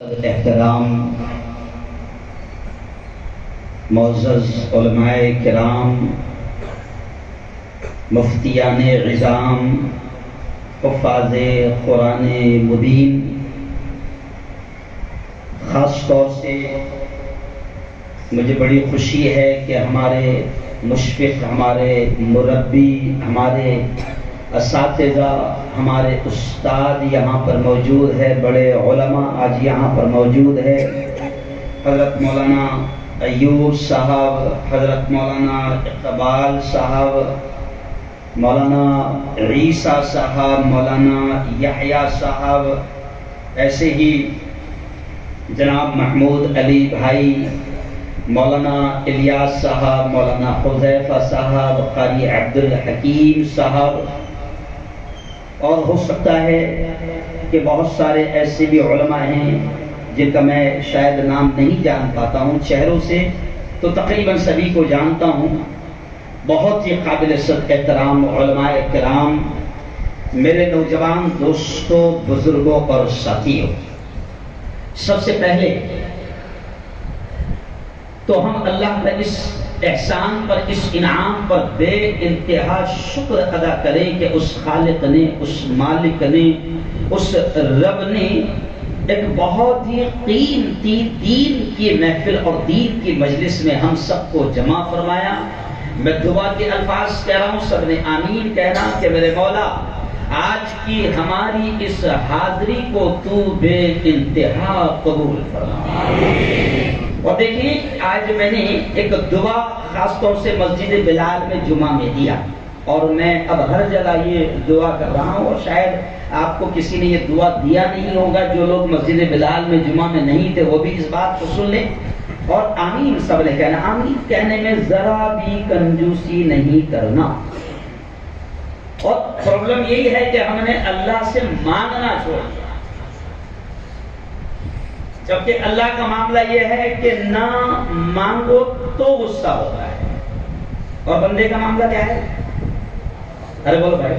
احترام معزز علماء کرام، مفتیان عظام، حفاظ قرآن مبین، خاص طور سے مجھے بڑی خوشی ہے کہ ہمارے مشفق، ہمارے مربی، ہمارے اساتذہ، ہمارے استاد یہاں پر موجود ہے، بڑے علماء آج یہاں پر موجود ہے۔ حضرت مولانا ایوب صاحب، حضرت مولانا اقبال صاحب، مولانا عیسیٰ صاحب، مولانا یحییٰ صاحب، ایسے ہی جناب محمود علی بھائی، مولانا الیاس صاحب، مولانا حذیفہ صاحب، قاری عبدالحکیم صاحب، اور ہو سکتا ہے کہ بہت سارے ایسے بھی علماء ہیں جن کا میں شاید نام نہیں جان پاتا ہوں، چہروں سے تو تقریباً سبھی کو جانتا ہوں۔ بہت ہی قابل صد احترام علماء کرام، میرے نوجوان دوستوں، بزرگوں اور ساتھیوں، سب سے پہلے تو ہم اللہ کا اس احسان پر، اس انعام پر بے انتہا شکر ادا کریں کہ اس خالق نے، اس مالک نے، اس رب نے ایک بہت ہی قیمتی دین کی محفل اور دین کی مجلس میں ہم سب کو جمع فرمایا۔ میں دعا کے الفاظ کہہ رہا ہوں، سب نے آمین کہنا کہ میرے مولا آج کی ہماری اس حاضری کو تو بے انتہا قبول فرما۔ اور دیکھیے آج میں نے ایک دعا خاص طور سے مسجد بلال میں جمعہ میں دیا، اور میں اب ہر جگہ یہ دعا کر رہا ہوں، اور شاید آپ کو کسی نے یہ دعا دیا نہیں ہوگا، جو لوگ مسجد بلال میں جمعہ میں نہیں تھے وہ بھی اس بات کو سن لیں اور آمین سب نے کہنا۔ آمین کہنے میں ذرا بھی کنجوسی نہیں کرنا، اور پرابلم یہی ہے کہ ہم نے اللہ سے مانگنا چھوڑ دیا، جبکہ اللہ کا معاملہ یہ ہے کہ نہ مانگو تو غصہ ہوتا ہے، اور بندے کا معاملہ کیا ہے؟ ارے بولو بھائی،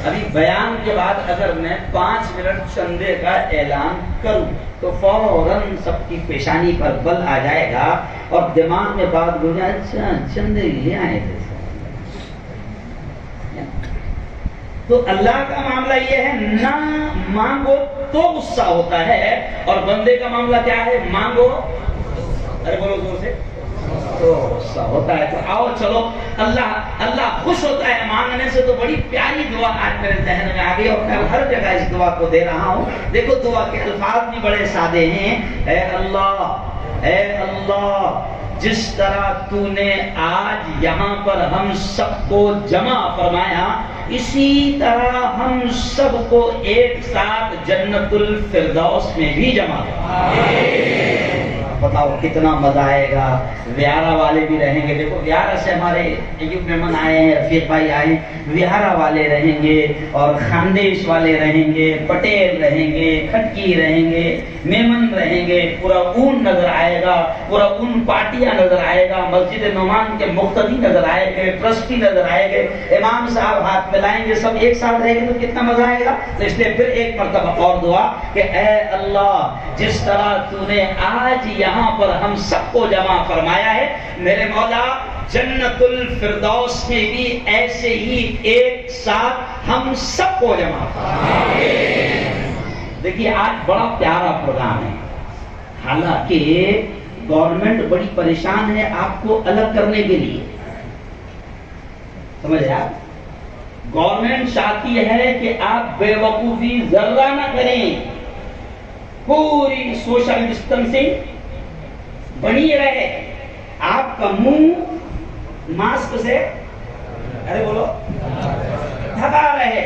ابھی بیان کے بعد اگر میں 5 منٹ چندے کا اعلان کروں تو فوراً سب کی پیشانی پر بل آ جائے گا اور دماغ میں بات ہو جائے، اچھا چندے لے آئے تھے۔ تو اللہ کا معاملہ یہ ہے نہ مانگو تو غصہ ہوتا ہے، اور بندے کا معاملہ کیا ہے؟ مانگو، ارے بولو زور سے، تو غصہ ہوتا ہے۔ تو آؤ چلو، اللہ خوش ہوتا ہے مانگنے سے، تو بڑی پیاری دعا آج میرے ذہن میں آ گئی اور میں ہر جگہ اس دعا کو دے رہا ہوں۔ دیکھو دعا کے الفاظ بھی بڑے سادے ہیں۔ اے اللہ، جس طرح تو نے آج یہاں پر ہم سب کو جمع فرمایا، اسی طرح ہم سب کو ایک ساتھ جنت الفردوس میں بھی جمع فرما۔ بتاؤ کتنا مزہ آئے گا۔ ویارہ والے بھی رہیں گے، دیکھو ویارہ سے ہمارے ایوب مہمان آئے ہیں، رفیق بھائی آئے ہیں، ویارہ والے رہیں گے، اور خاندیش والے رہیں گے، پٹیل رہیں گے، کھٹکی رہیں گے، میمن رہیں گے، پورا اون نظر آئے گا، پورا اون پارٹیاں نظر آئے گا، مسجد نعمان کے مقتدی نظر آئے گے، ٹرسٹی نظر آئے گے، امام صاحب ہاتھ ملائیں گے، سب ایک ساتھ رہیں گے تو کتنا مزہ آئے گا۔ تو اس لیے پھر ایک مرتبہ اور دعا کہ اے اللہ، جس طرح تو نے آج یہاں پر ہم سب کو جمع فرمایا ہے، میرے مولا جنت الفردوس میں بھی ایسے ہی ایک ساتھ ہم سب کو جمع فرما۔ دیکھیے آج بڑا پیارا پروگرام ہے، حالانکہ گورنمنٹ بڑی پریشان ہے آپ کو الگ کرنے کے لیے، سمجھ رہے آپ؟ گورنمنٹ چاہتی ہے کہ آپ بے وقوفی ذرہ نہ کریں، پوری سوشل ڈسٹنسنگ بنی رہے، آپ کا منہ ماسک سے، ارے بولو، ڈھکا رہے،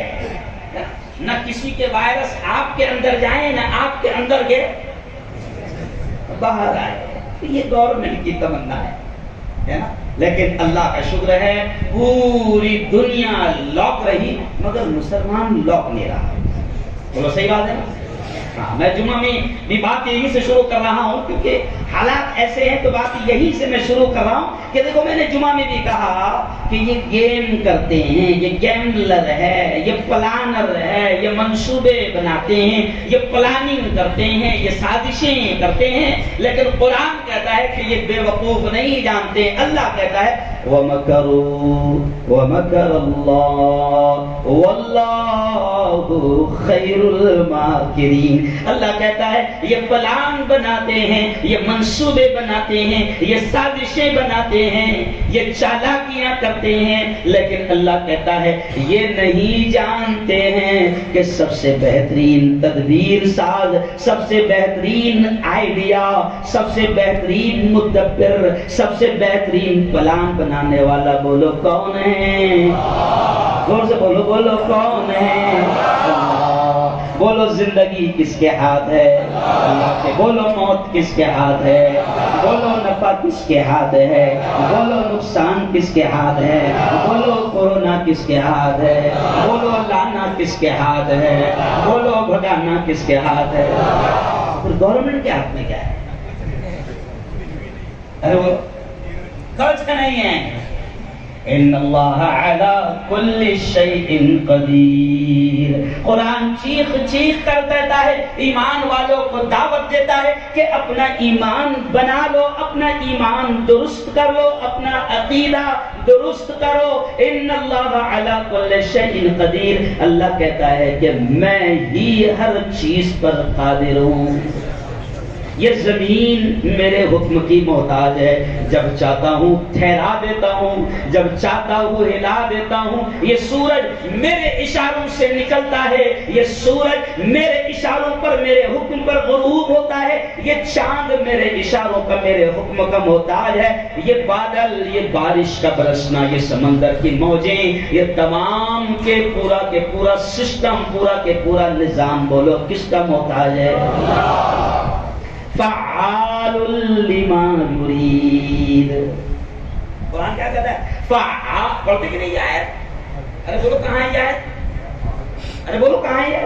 نہ کسی کے وائرس آپ کے اندر جائیں، نہ آپ کے اندر کے باہر آئے۔ یہ گورنمنٹ کی تمنا ہے نا، لیکن اللہ کا شکر ہے پوری دنیا لاک رہی مگر مسلمان لاک نہیں رہا۔ بولو صحیح بات ہے نا؟ میں جمعہ میں بھی بات یہیں سے شروع کر رہا ہوں کیونکہ حالات ایسے ہیں تو بات یہیں سے میں شروع کر رہا ہوں کہ دیکھو میں نے جمعہ میں بھی کہا کہ یہ گیم کرتے ہیں، یہ گیملر ہے، یہ پلانر ہے، یہ منصوبے بناتے ہیں، یہ پلاننگ کرتے ہیں، یہ سازشیں کرتے ہیں، لیکن قرآن کہتا ہے کہ یہ بے وقوف نہیں جانتے. اللہ کہتا ہے وَمَكَرُوا وَمَكَرَ اللَّهُ وَاللَّهُ خَيْرُ الْمَاكِرِينَ. اللہ کہتا ہے یہ پلان بناتے ہیں، یہ منصوبے بناتے ہیں، یہ سازشیں بناتے ہیں، یہ چالاکیاں کرتے ہیں، لیکن اللہ کہتا ہے یہ نہیں جانتے ہیں کہ سب سے بہترین تدبیر ساز، سب سے بہترین آئیڈیا، سب سے بہترین مدبر، سب سے بہترین پلان بنانے والا بولو کون ہے؟ زور سے بولو، بولو کون ہے؟ اللہ. بولو زندگی کس کے ہاتھ ہے؟ اللہ کے. بولو موت کس کے ہاتھ ہے؟ بولو نفع کس کے ہاتھ ہے؟ بولو نقصان کس کے ہاتھ ہے؟ بولو کورونا کس کے ہاتھ ہے؟ بولو لانا کس کے ہاتھ ہے؟ بولو بھگانا کس کے ہاتھ ہے؟ پھر گورنمنٹ کے ہاتھ میں کیا ہے؟ ارے وہ خرچ کا نہیں ہے. ان اللہ علی کل شیء قدیر. قرآن چیخ چیخ کر دیتا ہے، ایمان والوں کو دعوت دیتا ہے کہ اپنا ایمان بنا لو، اپنا ایمان درست کر لو، اپنا عقیدہ درست کرو. ان اللہ علی کل شیء قدیر. اللہ کہتا ہے کہ میں ہی ہر چیز پر قادر ہوں. یہ زمین میرے حکم کی محتاج ہے، جب چاہتا ہوں ٹھہرا دیتا ہوں، جب چاہتا ہوں ہلا دیتا ہوں. یہ سورج میرے اشاروں سے نکلتا ہے، یہ سورج میرے اشاروں پر، میرے حکم پر غروب ہوتا ہے. یہ چاند میرے اشاروں کا، میرے حکم کا محتاج ہے. یہ بادل، یہ بارش کا برسنا، یہ سمندر کی موجیں، یہ تمام کے پورا سسٹم، پورا کے پورا نظام بولو کس کا محتاج ہے؟ فعال لما یرید. قرآن کیا کہتا ہے؟ فعال. پڑھتے کہ نہیں آیت؟ ارے بولو کہاں ہے آیت؟ ارے بولو کہاں ہے؟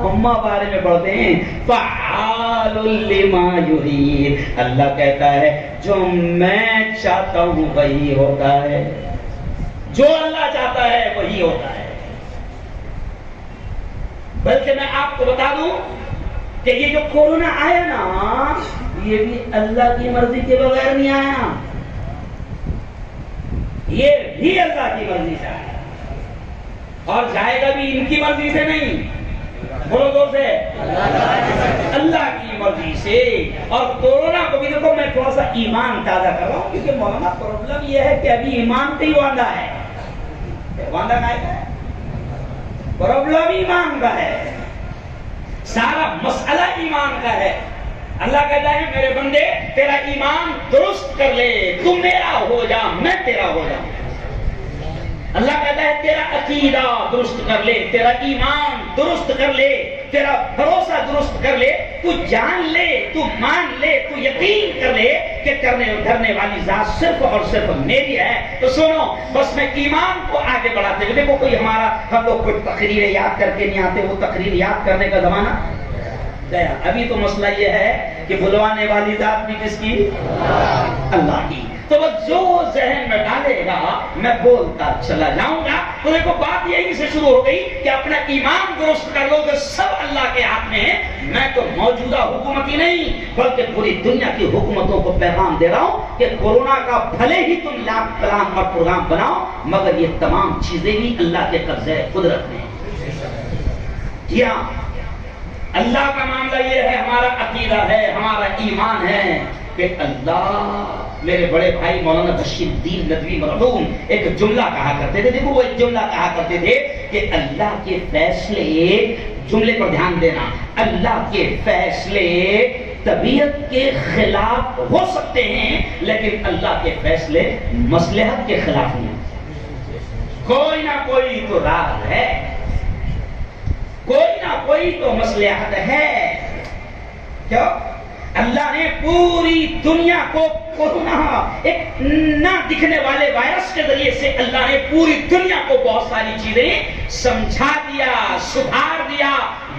ہمہ بارے میں پڑھتے ہیں فعال لما یرید. اللہ کہتا ہے جو میں چاہتا ہوں وہی ہوتا ہے، جو اللہ چاہتا ہے وہی ہوتا ہے. بلکہ میں آپ کو بتا دوں کہ یہ جو کورونا آیا نا، یہ بھی اللہ کی مرضی کے بغیر نہیں آیا، یہ بھی اللہ کی مرضی سے آیا اور جائے گا بھی ان کی مرضی سے نہیں. بولو دور سے، اللہ کی مرضی سے. اور کورونا کو بھی دیکھو میں تھوڑا سا ایمان تازہ کر رہا ہوں کیونکہ مولانا پرابلم یہ ہے کہ ابھی ایمان پہ ہی واندہ ہے. واندہ کا ہے، پرابلم ایمان کا ہے، سارا مسئلہ ایمان کا ہے. اللہ کہتا ہے میرے بندے تیرا ایمان درست کر لے، تم میرا ہو جا میں تیرا ہو جاؤں. اللہ کہتا ہے تیرا عقیدہ درست کر لے، تیرا ایمان درست کر لے، تیرا بھروسہ درست کر لے، تو جان لے، تو مان لے، تو یقین کر لے کہ کرنے اور دھرنے والی ذات صرف اور صرف میری ہے. تو سنو، بس میں ایمان کو آگے بڑھاتے ہوئے دیکھو کوئی ہم لوگ کوئی تقریر یاد کر کے نہیں آتے، وہ تقریر یاد کرنے کا زمانہ گیا. ابھی تو مسئلہ یہ ہے کہ بلوانے والی ذات بھی کس کی؟ اللہ کی. تو وہ جو ذہن میں ڈالے گا میں بولتا چلا جاؤں گا. تو دیکھو بات یہی سے شروع ہو گئی کہ اپنا ایمان درست کر لو کہ سب اللہ کے ہاتھ میں ہے. میں تو موجودہ حکومت ہی نہیں بلکہ پوری دنیا کی حکومتوں کو پیغام دے رہا ہوں کہ کورونا کا بھلے ہی تم لاکھ پلان اور پروگرام بناؤ مگر یہ تمام چیزیں بھی اللہ کے قبضے قدرت میں. جی ہاں، اللہ کا معاملہ یہ ہے، ہمارا عقیدہ ہے، ہمارا ایمان ہے کہ اللہ. میرے بڑے بھائی مولانا بشیر الدین ندوی مرحوم ایک جملہ کہا کرتے تھے. دیکھو وہ ایک جملہ کہا کرتے تھے کہ اللہ کے فیصلے، جملے پر دھیان دینا، اللہ کے فیصلے طبیعت کے خلاف ہو سکتے ہیں لیکن اللہ کے فیصلے مصلحت کے خلاف نہیں. کوئی نہ کوئی تو راہ ہے، کوئی نہ کوئی تو مصلحت ہے. کیوں؟ اللہ نے پوری دنیا کو کورونا ایک نہ دکھنے والے وائرس کے ذریعے سے اللہ نے پوری دنیا کو بہت ساری چیزیں سمجھا دیا، سدھار دیا،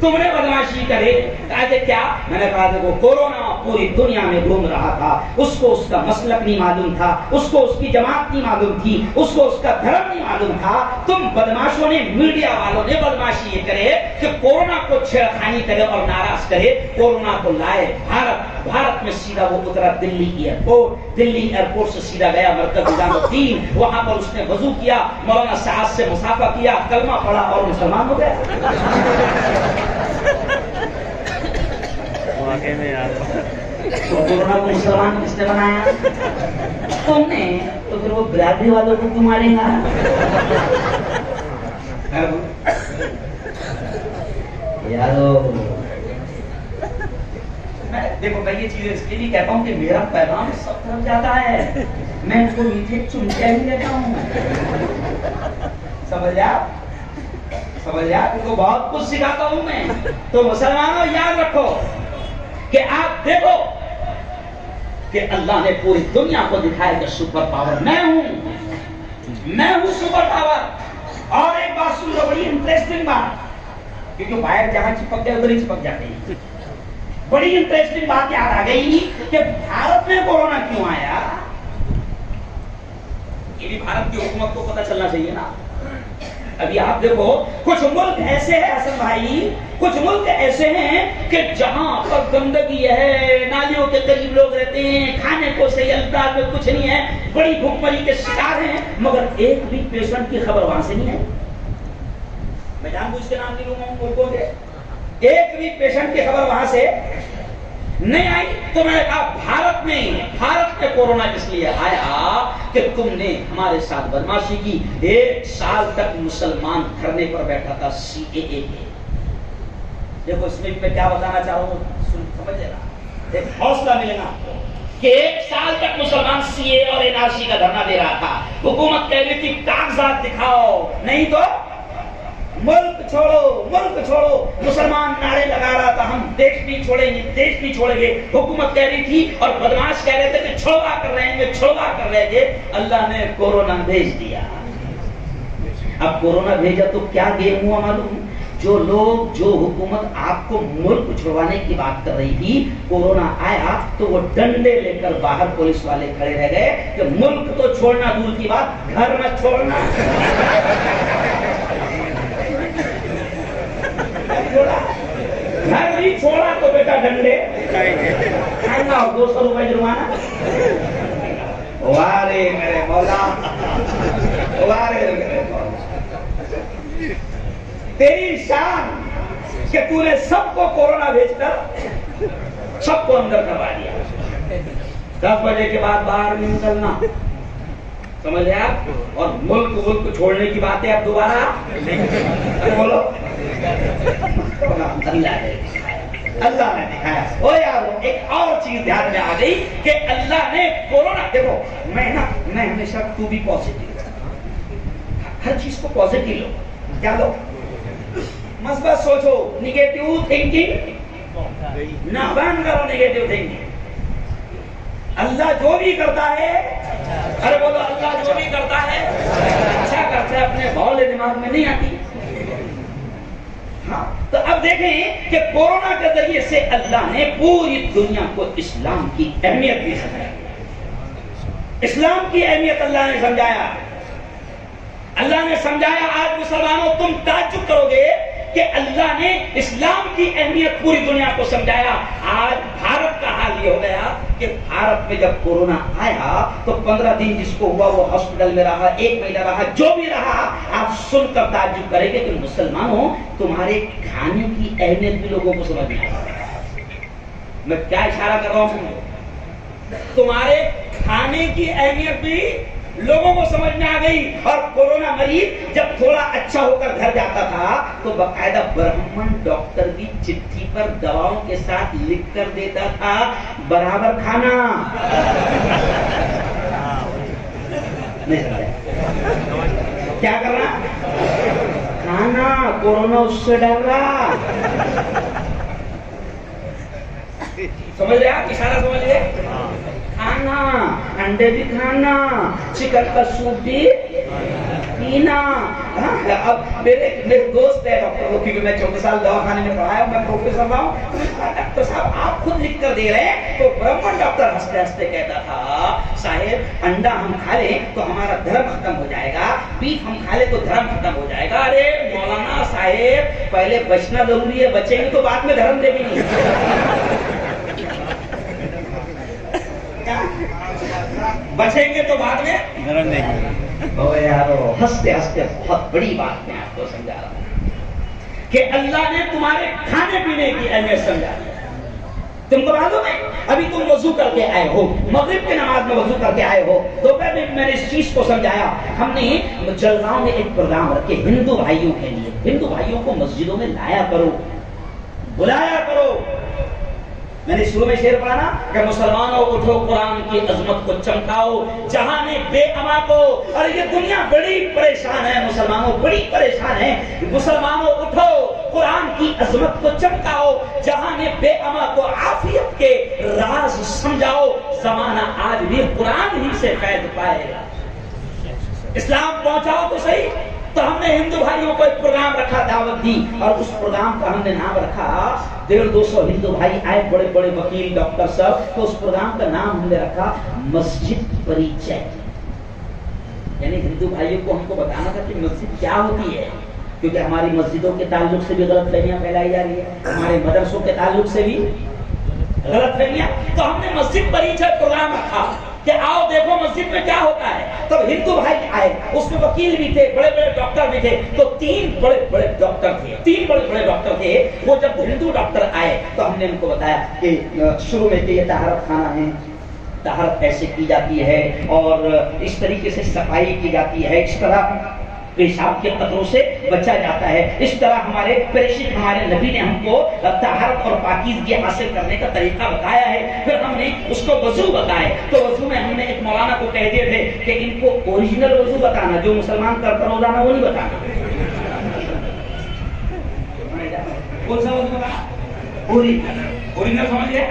تم نے بدماشی کرے. کہا کیا؟ میں نے کہا دیکھو کورونا پوری دنیا میں گھوم رہا تھا, اس کو اس کا مسلک نہیں معلوم تھا, اس کو اس کی جماعت نہیں معلوم تھی, اس کو اس کا دھرم نہیں معلوم تھا. تم بدماشوں نے, میڈیا والوں نے بدماشی یہ کرے کہ کورونا کو چھیڑخانی کرے اور ناراض کرے. کورونا کو لائے بھارت میں سیدھا وہ اترا دلی ایئرپورٹ سے سیدھا گیا مرکز نظام الدین. وہاں پر اس نے وضو کیا, مولانا سعد سے مصافحہ کیا, کلمہ پڑھا اور مسلمان ہو گیا. کورونا کو مسلمان کس نے بنایا؟ تم نے. تو پھر وہ برادری والوں کو کیوں مارے گا؟ یارو دیکھو میں یہ چیزیں اس کے لیے کہتا ہوں کہ میرا پیغام سب طرف جاتا ہے. میں ان کو میٹھے چمچے ہی دیتا ہوں. سمجھ جا ان کو بہت کچھ سکھاتا ہوں میں. تو مسلمانوں یاد رکھو کہ آپ دیکھو کہ اللہ نے پوری دنیا کو دکھایا کہ سپر پاور میں ہوں سپر پاور. اور ایک بات سن لو, بڑی انٹرسٹنگ بات, کیونکہ باہر جہاں چپک گئے ادھر ہی چپک جاتے ہیں. بڑی انٹرسٹنگ بات یاد آ گئی کہ بھارت میں کورونا کیوں آیا. یہ بھی بھارت کی حکومت کو پتہ چلنا چاہیے نا. ابھی آپ دیکھو کچھ ملک ایسے ہیں حسن بھائی, کچھ ملک ایسے ہیں کہ جہاں پر گندگی ہے, نالیوں کے قریب لوگ رہتے ہیں, کھانے کو صحیح انداز میں کچھ نہیں ہے, بڑی بھوکمری کے شکار ہیں, مگر ایک بھی پیشنٹ کی خبر وہاں سے نہیں ہے. میں جان بوجھ کے نام نہیں لوں گا ملکوں کے, ایک بھی پیشنٹ کی خبر وہاں سے نہیں آئی. تو میں نے کہا بھارت میں کورونا اس لیے آیا کہ تم نے ہمارے ساتھ بدماشی کی. 1 سال تک مسلمان دھرنے پر بیٹھا تھا CAA کے. دیکھو اس میں میں کیا بتانا چاہ رہا ہوں, سمجھ لینا, ایک حوصلہ ملنا کہ 1 سال تک مسلمان CAA اور NRC کا دھرنا دے رہا تھا. حکومت کہہ رہی تھی کاغذات دکھاؤ, نہیں تو ملک چھوڑو. مسلمان نعرے لگا رہا تھا, ہم دیش نہیں چھوڑیں گے. حکومت کہہ رہی تھی اور بدماش کہہ رہے تھے کہ چھڑوا کر رہے ہیں. اللہ نے کورونا بھیج دیا. اب کورونا بھیجا تو کیا گیم ہوا معلوم؟ جو حکومت آپ کو ملک چھڑوانے کی بات کر رہی تھی, کورونا آیا تو وہ ڈنڈے لے کر باہر پولیس والے کھڑے رہ گئے کہ ملک تو چھوڑنا دور کی بات, گھر نہ چھوڑنا. گھر بھی چھوڑا تو بیٹا ڈنڈے کھائیں گا, 200 روپئے جرمانہ. وارے میرے مولا, تیری شان کہ تو نے سب کو کورونا بھیج کر سب کو اندر کروا دیا. 10 بجے کے بعد باہر نہیں نکلنا, سمجھ رہے آپ. اور ملک چھوڑنے کی باتیں اب دوبارہ بولو. اللہ نے دکھایا. او یارو ایک اور چیز دھیان میں آ گئی کہ اللہ نے کورونا, دیکھو میں ہمیشہ تو بھی پازیٹیو, ہر چیز کو پازیٹیو لو. کیا لو؟ مثبت سوچو. نیگیٹو تھنکنگ نہ بند کرو. نیگیٹو تھنکنگ, اللہ جو بھی کرتا ہے, ارے بولو اللہ جو بھی کرتا ہے اچھا کرتا ہے, اپنے بھولے دماغ میں نہیں آتی. ہاں تو اب دیکھیں کہ کورونا کے ذریعے سے اللہ نے پوری دنیا کو اسلام کی اہمیت بھی سمجھائی. اسلام کی اہمیت اللہ نے سمجھایا. آج مسلمانوں تم تعجب کرو گے کہ اللہ نے اسلام کی اہمیت پوری دنیا کو سمجھایا. آج بھارت کا حال یہ ہو گیا کہ بھارت میں جب کورونا آیا تو 15 دن جس کو ہوا وہ ہاسپٹل میں رہا, 1 مہینہ رہا, جو بھی رہا. آپ سن کر تعجب کریں گے کہ مسلمانوں تمہارے کھانے کی اہمیت بھی لوگوں کو سمجھ میں آیا. میں کیا اشارہ کر رہا ہوں, تمہارے کھانے کی اہمیت بھی لوگوں کو سمجھ میں آ گئی. اور کورونا مریض جب تھوڑا اچھا ہو کر گھر جاتا تھا تو باقاعدہ برہمن ڈاکٹر کی چٹھی پر دواؤں کے ساتھ لکھ کر دیتا تھا برابر کھانا. کیا کرنا؟ کھانا. کورونا اس سے ڈر رہا. سمجھ رہے آپ اشارہ سمجھ رہے؟ کھانا, انڈے بھی کھانا, چکن کا سوپ بھی پینا, اب میرے دوست ہے ڈاکٹر وہ، کیونکہ میں 14 سال دواخانے میں پڑھایا ہوں، میں پروفیسر رہا ہوں، ڈاکٹر صاحب آپ خود لکھ کر دے رہے ہیں؟ تو برہمن ڈاکٹر ہنستے ہنستے کہتا تھا صاحب انڈا ہم کھا لیں تو ہمارا دھرم ختم ہو جائے گا، بیف ہم کھا لیں تو دھرم ختم ہو جائے گا۔ ارے مولانا صاحب پہلے بچنا ضروری ہے، بچیں گے تو بعد میں دھرم دے گی، بچیں گے تو بعد میں دھرم دے گی۔ یارو ہنستے ہنستے بہت بڑی بات میں آپ کو سمجھا رہا ہوں کہ اللہ نے تمہارے کھانے پینے کی اہمیت سمجھا دی۔ تم کو معلوم ہے ابھی تم وضو کر کے آئے ہو، مغرب کی نماز میں وضو کر کے آئے ہو، دوپہر میں میں نے اس چیز کو سمجھایا، ہم نے جلگاؤں میں ایک پروگرام رکھے ہندو بھائیوں کے لیے، ہندو بھائیوں کو مسجدوں میں لایا کرو، بلایا کرو۔ میں نے شروع میں شعر پڑھا نا کہ مسلمانوں اٹھو قرآن کی عظمت کو چمکاؤ، جہاں نے بے اما کو، اور یہ دنیا بڑی پریشان ہے، مسلمانوں بڑی پریشان ہے، مسلمانوں اٹھو قرآن کی عظمت کو چمکاؤ، جہاں نے بے اما کو عافیت کے راز سمجھاؤ، زمانہ آج بھی قرآن ہی سے فیض پائے گا، اسلام پہنچاؤ تو صحیح۔ تو ہم نے ہندو بھائیوں کو ایک پروگرام رکھا، دعوت دی، اور اس پروگرام کا ہم نے نام رکھا 150-200 ہندو بھائی آئے، بڑے بڑے وکیل ڈاکٹر صاحب، تو اس پروگرام کا نام ہم نے رکھا مسجد پریچے، یعنی ہندو بھائیوں کو ہم کو بتانا تھا کہ مسجد کیا ہوتی ہے، کیونکہ ہماری مسجدوں کے تعلق سے بھی غلط فہمیاں پھیلائی جا رہی ہے، ہمارے مدرسوں کے تعلق سے بھی غلط فہمیاں، تو ہم نے مسجد پریچے پروگرام رکھا کہ آؤ دیکھو مسجد میں کیا ہوتا ہے۔ تب ہندو بھائی آئے، اس میں وکیل بھی تھے، بڑے بڑے ڈاکٹر بھی تھے، تو تین بڑے بڑے ڈاکٹر تھے، وہ جب ہندو ڈاکٹر آئے تو ہم نے ان کو بتایا کہ شروع میں کہ یہ طہارت خانہ ہے، طہارت ایسے کی جاتی ہے اور اس طریقے سے صفائی کی جاتی ہے، اس طرح پیشاب کے قطروں سے بچا جاتا ہے، اس طرح ہمارے پریشد ہمارے نبی نے ہم کو طہارت اور پاکیزگی حاصل کرنے کا طریقہ بتایا ہے۔ پھر ہم نے اس کو وضو بتائے، تو وضو میں ہم نے ایک مولانا کو کہہ دیے تھے کہ ان کو اوریجنل وضو بتانا، جو مسلمان کرتا روزانہ وہ نہیں بتانا۔ کون سا وضو بتانا؟ اوریجنل سمجھ گئے؟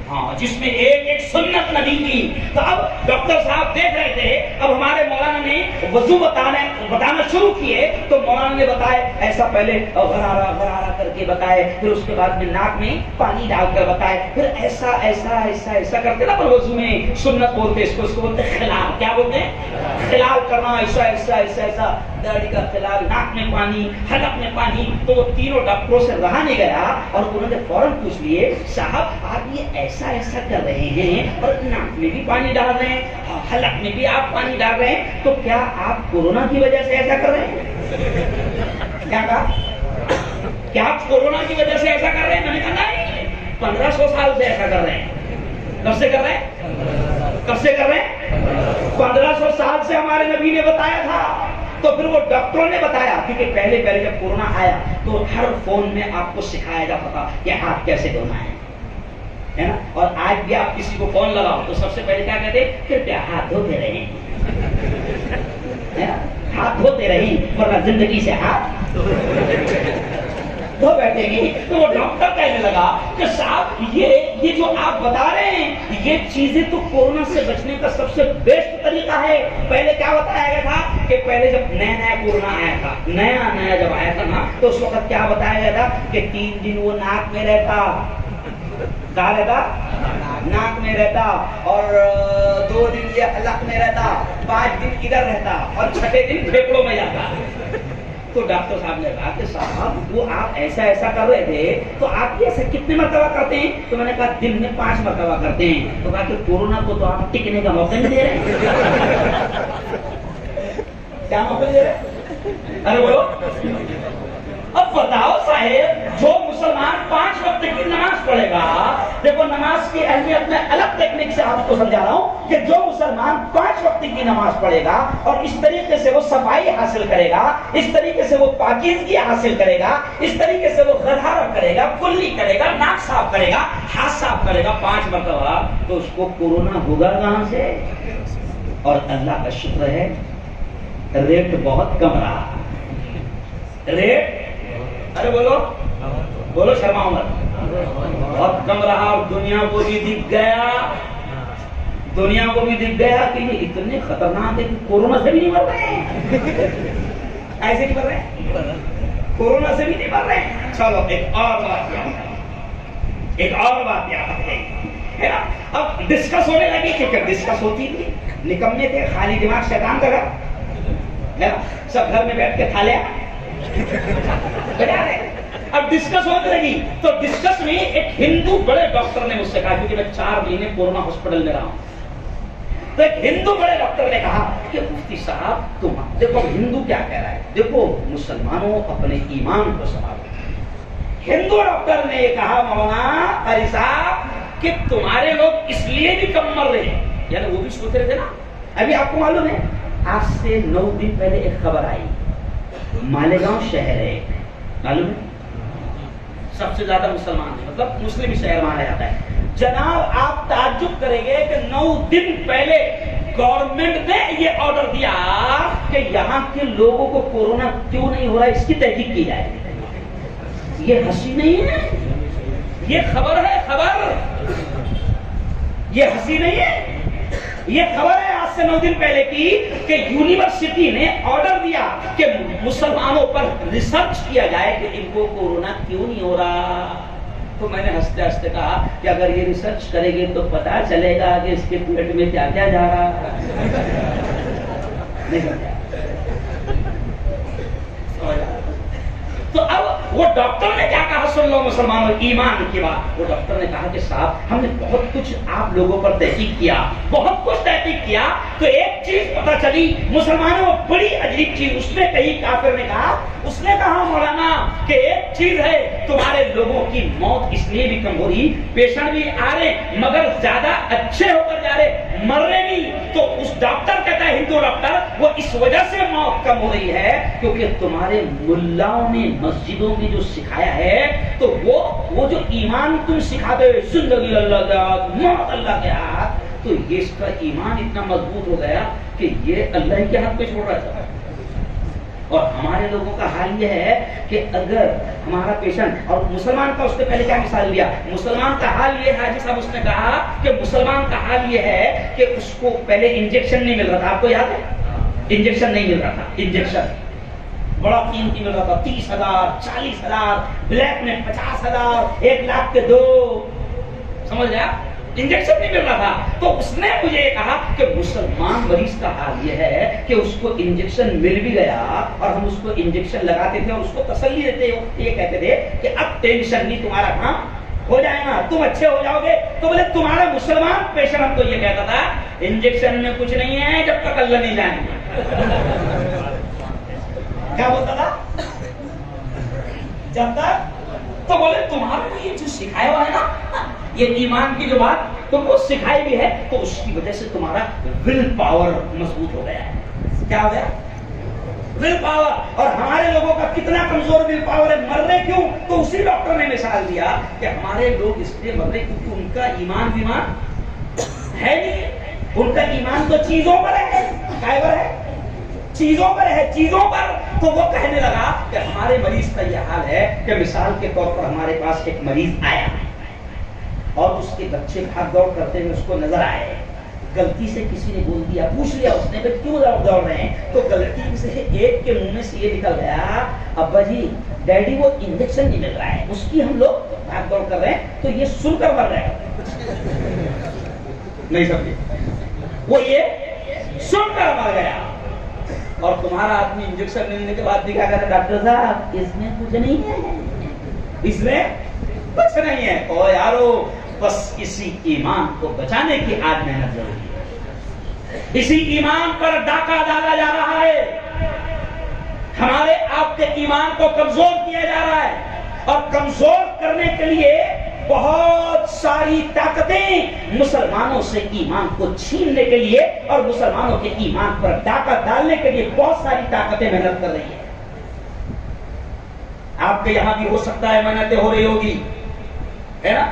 ہاں، جس میں ایک ایک سنت نبی کی۔ تو اب ڈاکٹر صاحب دیکھ رہے تھے، اب ہمارے مولانا نے وضو بتانا شروع کیے، تو مولانا نے بتایا ایسا، پہلے غرارہ کر کے بتائے، پھر اس کے بعد میں ناک میں پانی ڈال کر بتائے، پھر ایسا ایسا ایسا ایسا کرتے نا، پر وضو میں سنت بولتے، اس کو بولتے خلال، کیا بولتے ہیں؟ خلال کرنا، ایسا ایسا ایسا ایسا، داڑھی کا خلال، ناک میں پانی، حلق میں پانی۔ تو وہ تینوں ڈاکٹروں سے رہا نہیں گیا، اور انہوں نے فوراً پوچھ لیے صاحب آپ یہ ایسا ایسا کر رہے ہیں اور ناک میں بھی پانی ڈال رہے ہیں، حلق میں بھی آپ پانی ڈال رہے ہیں، تو کیا آپ کورونا کی وجہ سے ایسا کر رہے ہیں؟ کیا کہا؟ کیا آپ کورونا کی وجہ سے ایسا کر رہے ہیں؟ میں نے کہا نہیں، 1500 سال سے ایسا کر رہے ہیں۔ کب سے کر رہے ہیں؟ کب سے کر رہے ہیں؟ 1500 سال سے ہمارے نبی نے بتایا تھا۔ تو پھر وہ ڈاکٹروں نے بتایا، کیونکہ پہلے جب کورونا آیا تو ہر فون میں آپ کو سکھایا جاتا تھا کہ ہاتھ کیسے دھونا ہے نا، اور آج بھی آپ کسی کو فون لگاؤ تو سب سے پہلے کیا کہتے ہیں؟ کرپیا ہاتھ دھوتے رہیں، ہاتھ دھوتے رہیں، ورنہ زندگی سے ہاتھ دھو بیٹھیں گے۔ تو وہ ڈاکٹر کہنے لگا کہ صاحب یہ جو آپ بتا رہے ہیں یہ چیزیں تو کورونا سے بچنے کا سب سے بیسٹ طریقہ ہے۔ پہلے کیا بتایا گیا تھا کہ پہلے جب نیا کورونا آیا تھا، نیا جب آیا تھا نا، تو اس وقت کیا بتایا گیا تھا کہ 3 دن وہ ناک میں رہتا، کہاں رہتا؟ ناک میں رہتا، اور 2 دن یہ حلق میں رہتا، 5 دن ادھر رہتا، اور 6 دن پھیپڑوں میں جاتا۔ تو ڈاکٹر صاحب نے کہا کہ صاحب وہ آپ ایسا ایسا کر رہے تھے تو آپ یہ ایسا کتنے مرتبہ کرتے ہیں؟ تو میں نے کہا دن میں 5 مرتبہ کرتے ہیں۔ تو کہا کہ کورونا کو تو آپ ٹکنے کا موقع نہیں دے رہے، کیا موقع دے رہے؟ ارے بولو، اب بتاؤ صاحب، جو مسلمان 5 وقت کی نماز پڑھے گا، دیکھو نماز کی اہمیت میں الگ ٹیکنک سے آپ کو سمجھا رہا ہوں کہ جو مسلمان 5 وقت کی نماز پڑھے گا اور اس طریقے سے وہ صفائی حاصل کرے گا، اس طریقے سے وہ پاکیزگی حاصل کرے گا، اس طریقے سے وہ غرارہ کرے گا، کلی کرے گا، ناک صاف کرے گا، ہاتھ صاف کرے گا 5 مرتبہ، تو اس کو کورونا ہوگا کہاں سے؟ اور اللہ کا شکر ہے ریٹ بہت کم رہا، ریٹ، ارے بولو شرما عمر، بہت کم رہا، اور دنیا کو بھی دکھ گیا کہ یہ اتنے خطرناک ہے کہ کورونا سے بھی نہیں مر رہے ہیں۔ ایسے نہیں مر رہے ہیں؟ کورونا سے بھی نہیں مر رہے ہیں. چلو ایک اور بات یاد ہے نا. اب ڈسکس ہونے لگی کہ ڈسکس ہوتی تھی, نکمے تھے, خالی دماغ شیطان کا گھر ہے نا, سب گھر میں بیٹھ کے تھالے بجا رہے. اب ڈسکس ہونے لگی تو ڈسکس میں ایک ہندو بڑے ڈاکٹر نے مجھ سے کہا, کیونکہ میں 4 مہینے کورونا ہاسپٹل میں رہا ہوں, تو ایک ہندو بڑے ڈاکٹر نے کہا کہ مفتی صاحب تم دیکھو ہندو کیا کہہ رہا ہے, دیکھو مسلمانوں اپنے ایمان کو سنبھالو. ہندو ڈاکٹر نے یہ کہا مولانا علی صاحب کہ تمہارے لوگ اس لیے بھی کم مر رہے ہیں, یعنی وہ بھی سوچ رہے تھے نا. ابھی آپ کو معلوم ہے آج سے 9 دن پہلے ایک خبر آئی, مالیگاؤں شہر ہے, معلوم ہے سب سے زیادہ مسلمان ہیں, مطلب مسلم شہر مانا جاتا ہے. جناب آپ تعجب کریں گے کہ 9 دن پہلے گورنمنٹ نے یہ آرڈر دیا کہ یہاں کے لوگوں کو کورونا کیوں نہیں ہو رہا ہے اس کی تحقیق کی جائے. یہ ہنسی نہیں ہے, یہ خبر ہے, خبر, یہ ہنسی نہیں ہے, یہ خبر ہے آج سے 9 دن پہلے کی کہ یونیورسٹی نے آرڈر دیا کہ مسلمانوں پر ریسرچ کیا جائے کہ ان کو کورونا کیوں نہیں ہو رہا. تو میں نے ہنستے ہنستے کہا کہ اگر یہ ریسرچ کریں گے تو پتا چلے گا کہ اس کے پیٹ میں کیا کیا جا رہا ہے. نہیں سمجھا؟ تو اب وہ ڈاکٹر نے کیا کہا, سن لو مسلمانوں, ایمان کی بات. وہ ڈاکٹر نے کہا کہ صاحب ہم نے بہت کچھ آپ لوگوں پر تحقیق کیا, بہت کچھ تحقیق کیا, تو ایک چیز پتہ چلی مسلمانوں, بڑی عجیب چیز. اس نے کہی, کافر نے کہا, اس نے کہا مولانا کہ ایک چیز ہے, تمہارے لوگوں کی موت اس لیے بھی کم ہو رہی, پیشنٹ بھی آ رہے مگر زیادہ اچھے ہو کر جا رہے, مر رہے نہیں. تو اس ڈاکٹر کہتا ہے, ہندو ڈاکٹر, وہ اس وجہ سے موت کم ہو رہی ہے کیونکہ تمہارے ملاؤں نے مسجدوں میں جو سکھایا ہے, تو وہ جو ایمان تم سکھاتے ہوئے زندگی اللہ کے ہاتھ, موت اللہ کے ہاتھ, تو یہ اس کا ایمان اتنا مضبوط ہو گیا کہ یہ اللہ کے ہاتھ پہ چھوڑ رہا تھا. اور ہمارے لوگوں کا حال یہ ہے کہ اگر ہمارا پیشنٹ, اور مسلمان کا اس نے پہلے کیا مثال لیا, مسلمان کا حال یہ ہے, حاجی صاحب اس نے کہا کہ مسلمان کا حال یہ ہے کہ اس کو پہلے انجیکشن نہیں مل رہا تھا, آپ کو یاد ہے انجیکشن نہیں مل رہا تھا, انجیکشن بڑا قیمتی مل رہا تھا, 30,000 40,000, بلیک میں 50,000, 1 لاکھ کے 2, سمجھ گیا, انجیکشن نہیں مل رہا تھا. تو اس نے مجھے یہ کہا کہ مسلمان مریض کا حال یہ ہے کہ اس کو انجیکشن مل بھی گیا اور ہم اس کو انجیکشن لگاتے تھے اور اس کو تسلی دیتے, یہ کہتے تھے کہ اب ٹینشن نہیں, تمہارا کام ہو جائے گا, تم اچھے ہو جاؤ گے. تو بولے تمہارا مسلمان پیشنٹ ہم کو یہ کہتا تھا انجیکشن میں کچھ نہیں ہے جب تک اللہ نہیں جائیں گے. کیا بولتا تھا جب تک, تو بولے تمہارے کو یہ چیز سکھایا ہوا ہے نا, یہ ایمان کی جو بات تم کو سکھائی بھی ہے, تو اس کی وجہ سے تمہارا ول پاور مضبوط ہو گیا ہے. کیا ہو گیا ول پاور. اور ہمارے لوگوں کا کتنا کمزور ول پاور ہے, مر رہے کیوں, تو اسی ڈاکٹر نے مثال دیا کہ ہمارے لوگ اس لیے مر رہے کیونکہ ان کا ایمان ہے نہیں, ان کا ایمان تو چیزوں پر ہے, کائبر ہے, چیزوں پر ہے, چیزوں پر. تو وہ کہنے لگا کہ ہمارے مریض کا یہ حال ہے کہ مثال کے طور پر ہمارے پاس ایک مریض آیا اور اس کے بچے بھاگ دوڑ کرتے ہوئے اس کو نظر آئے, غلطی سے کسی نے بول دیا, پوچھ لیا اس نے کہ کیوں دوڑ رہے ہیں, تو غلطی سے ایک کے منہ میں سے یہ نکل گیا, ابا جی ڈیڈی وہ انجیکشن نہیں مل رہا ہے, اس کی ہم لوگ بھاگ دوڑ کر رہے ہیں, تو یہ سن کر مر رہے ہیں. نہیں سمجھے, وہ یہ سن کر مر گیا. اور تمہارا آدمی انجیکشن ملنے کے بعد بھی کیا کہتا ہے, ڈاکٹر صاحب اس میں کچھ نہیں ہے, اس میں کچھ نہیں ہے. او یارو, بس اسی ایمان کو بچانے کی آج محنت ضروری ہے. اسی ایمان پر ڈاکہ ڈالا جا رہا ہے, ہمارے آپ کے ایمان کو کمزور کیا جا رہا ہے, اور کمزور کرنے کے لیے بہت ساری طاقتیں مسلمانوں سے ایمان کو چھیننے کے لیے اور مسلمانوں کے ایمان پر ڈاکہ ڈالنے کے لیے بہت ساری طاقتیں محنت کر رہی ہیں. آپ کے یہاں بھی ہو سکتا ہے محنتیں ہو رہی ہوگی, ہے نا.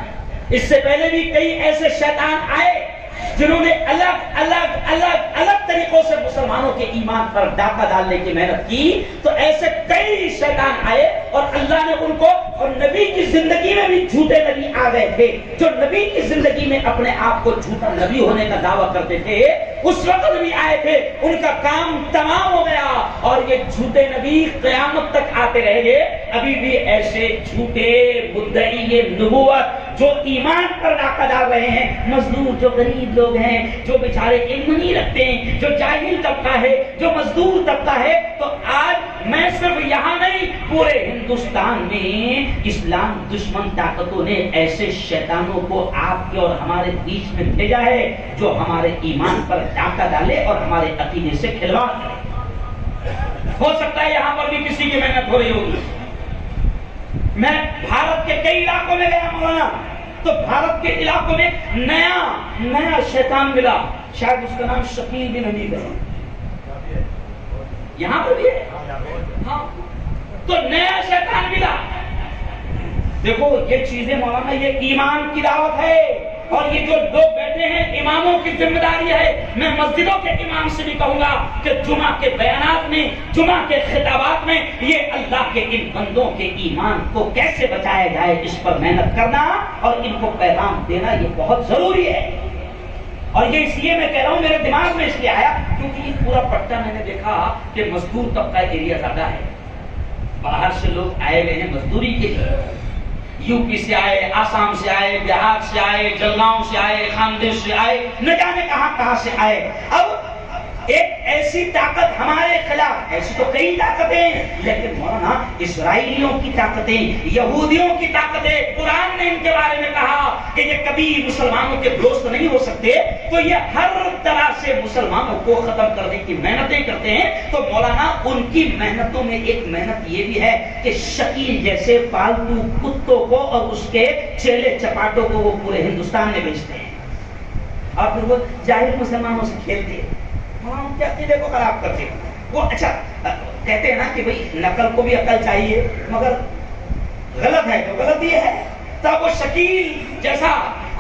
اس سے پہلے بھی کئی ایسے شیطان آئے جنہوں نے الگ الگ طریقوں سے مسلمانوں کے ایمان پر ڈاکہ ڈالنے کی محنت کی، تو ایسے کئی شیطان آئے اور اللہ نے ان کو، اور نبی کی زندگی میں بھی جھوٹے نبی آ گئے تھے جو نبی کی زندگی میں اپنے آپ کو جھوٹا نبی ہونے کا دعویٰ کرتے تھے، اس وقت بھی آئے تھے، ان کا کام تمام ہو گیا، اور یہ جھوٹے نبی قیامت تک آتے رہیں گے۔ ابھی بھی ایسے جھوٹے مدعی نبوت جو ایمان پر ڈاکہ ڈال رہے ہیں، مزدور جو غریب لوگ ہیں، جو بیچارے علم نہیں رکھتے ہیں، جو جاہل طبقہ ہے، جو مزدور طبقہ ہے، تو آج میں صرف یہاں نہیں، پورے ہندوستان میں اسلام دشمن طاقتوں نے ایسے شیطانوں کو آپ کے اور ہمارے بیچ میں بھیجا ہے جو ہمارے ایمان پر ڈاکہ ڈالے اور ہمارے عقیدے سے کھلواڑ کرے۔ ہو سکتا ہے یہاں پر بھی کسی کی محنت ہو رہی ہوگی۔ میں بھارت کے کئی علاقوں میں گیا مولانا، تو بھارت کے علاقوں میں نیا شیطان ملا، شاید اس کا نام شکیل بن حنیف ہے، یہاں پر بھی ہے، ہاں، تو نیا شیطان ملا۔ دیکھو یہ چیزیں مولانا، یہ ایمان کی دعوت ہے، اور یہ جو لوگ بیٹھے ہیں اماموں کی ذمہ داری ہے۔ میں مسجدوں کے امام سے بھی کہوں گا کہ جمعہ کے بیانات میں، جمعہ کے خطابات میں یہ اللہ کے ان بندوں کے ایمان کو کیسے بچایا جائے اس پر محنت کرنا اور ان کو پیغام دینا یہ بہت ضروری ہے۔ اور یہ اس لیے میں کہہ رہا ہوں، میرے دماغ میں اس لیے آیا کیونکہ یہ پورا پٹنہ میں نے دیکھا کہ مزدور طبقہ ایریا زیادہ ہے، باہر سے لوگ آئے ہوئے ہیں مزدوری کے لیے، یو پی سے آئے، آسام سے آئے، بہار سے آئے، جلگاؤں سے آئے، خاندیش سے آئے، نہ جانے کہاں سے آئے۔ اب ایک ایسی طاقت ہمارے خلاف، ایسی تو کئی طاقتیں ہیں، لیکن مولانا اسرائیلیوں کی طاقتیں، یہودیوں کی طاقتیں، قرآن نے ان کے بارے میں کہا کہ یہ کبھی مسلمانوں کے دوست نہیں ہو سکتے، تو یہ ہر طرح سے مسلمانوں کو ختم کرنے کی محنتیں کرتے ہیں۔ تو مولانا ان کی محنتوں میں ایک محنت یہ بھی ہے کہ شکیل جیسے پالتو کتوں کو اور اس کے چیلے چپاٹوں کو وہ پورے ہندوستان میں بیچتے ہیں، اور پھر وہ جاہل مسلمانوں سے کھیلتے ہیں، ہم کے عقیدے کو خراب کرتے ہیں۔ وہ اچھا کہتے ہیں نا کہ بھئی نقل کو بھی عقل چاہیے، مگر غلط ہے تو غلط یہ ہے۔ تب وہ شکیل جیسا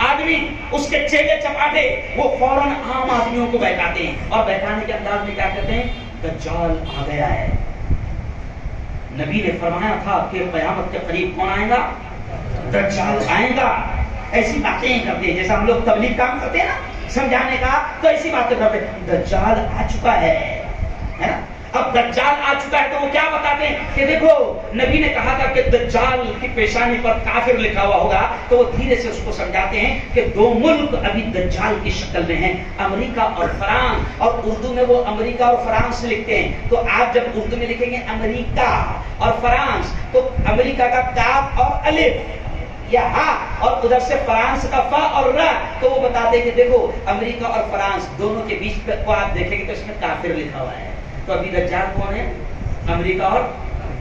آدمی، اس کے چیلے چپاٹے، وہ فوراً عام آدمیوں کو بہکاتے ہیں، اور بہکانے کے انداز میں کیا کہتے ہیں؟ دجال آ گیا ہے۔ نبی نے فرمایا تھا کہ قیامت کے قریب کون آئے گا؟ دجال آئے گا۔ ایسی باتیں کرتے ہیں جیسا ہم لوگ تبلیغ کام کرتے ہیں نا سمجھانے کا، تو ایسی باتیں کرتے ہیں۔ دجال آ چکا ہے نا؟ اب دجال آ چکا ہے تو وہ کیا بتاتے ہیں کہ دیکھو نبی نے کہا تھا کہ دجال کی پیشانی پر کافر لکھا ہوا ہوگا، تو وہ دھیرے سے اس کو سمجھاتے ہیں کہ دو ملک ابھی دجال کی شکل میں ہیں، امریکہ اور فرانس، اور اردو میں وہ امریکہ اور فرانس لکھتے ہیں۔ تو آپ جب اردو میں لکھیں گے امریکہ اور فرانس، تو امریکہ کا کاف اور الف یا ہاں، اور ادھر سے فرانس کا فا اور را، تو وہ بتاتے ہیں کہ دیکھو امریکہ اور فرانس دونوں کے بیچ پہ کو آپ دیکھیں گے تو اس میں کافر لکھا ہوا ہے۔ تو ابھی دجال کون ہے؟ امریکہ اور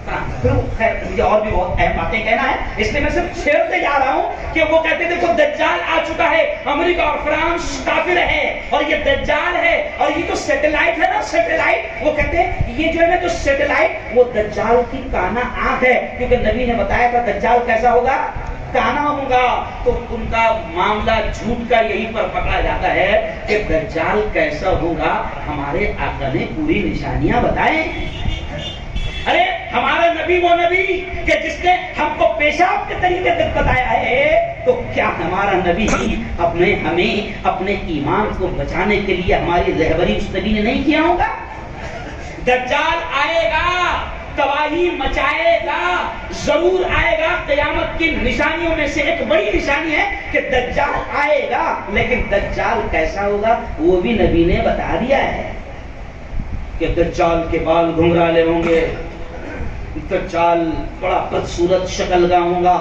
فرانس۔ پھر خیر مجھے اور بھی بہت اہم باتیں کہنا ہے، اس لیے میں صرف چھیڑتے جا رہا ہوں کہ وہ کہتے ہیں دیکھو دجال آ چکا ہے، امریکہ اور فرانس کافر ہے، اور یہ دجال ہے، اور یہ جو سیٹلائٹ ہے نا سیٹلائٹ، وہ کہتے ہیں یہ جو ہے نا جو سیٹلائٹ وہ دجال کی کانا آنکھ ہے، کیونکہ نبی نے بتایا تھا دجال کیسا ہوگا؟ کانا ہوگا۔ تو ان کا معاملہ جھوٹ کا یہی پر پکڑا جاتا ہے کہ دجال کیسا ہوگا، ہمارے آقا نے پوری نشانیاں بتائیں۔ ارے ہمارا نبی وہ نبی کہ جس نے ہم کو پیشاب کے طریقے سے بتایا ہے، تو کیا ہمارا نبی ہمیں اپنے ایمان کو بچانے کے لیے ہماری رہبری اس نبی نے نہیں کیا ہوگا؟ دجال آئے گا، تباہی مچائے گا، ضرور آئے گا۔ قیامت کی نشانیوں میں سے ایک بڑی نشانی ہے کہ دجال آئے گا، لیکن دجال کیسا ہوگا وہ بھی نبی نے بتا دیا ہے کہ دجال کے بال گھنگرالے ہوں گے، دجال بڑا بدصورت شکل کا ہوگا،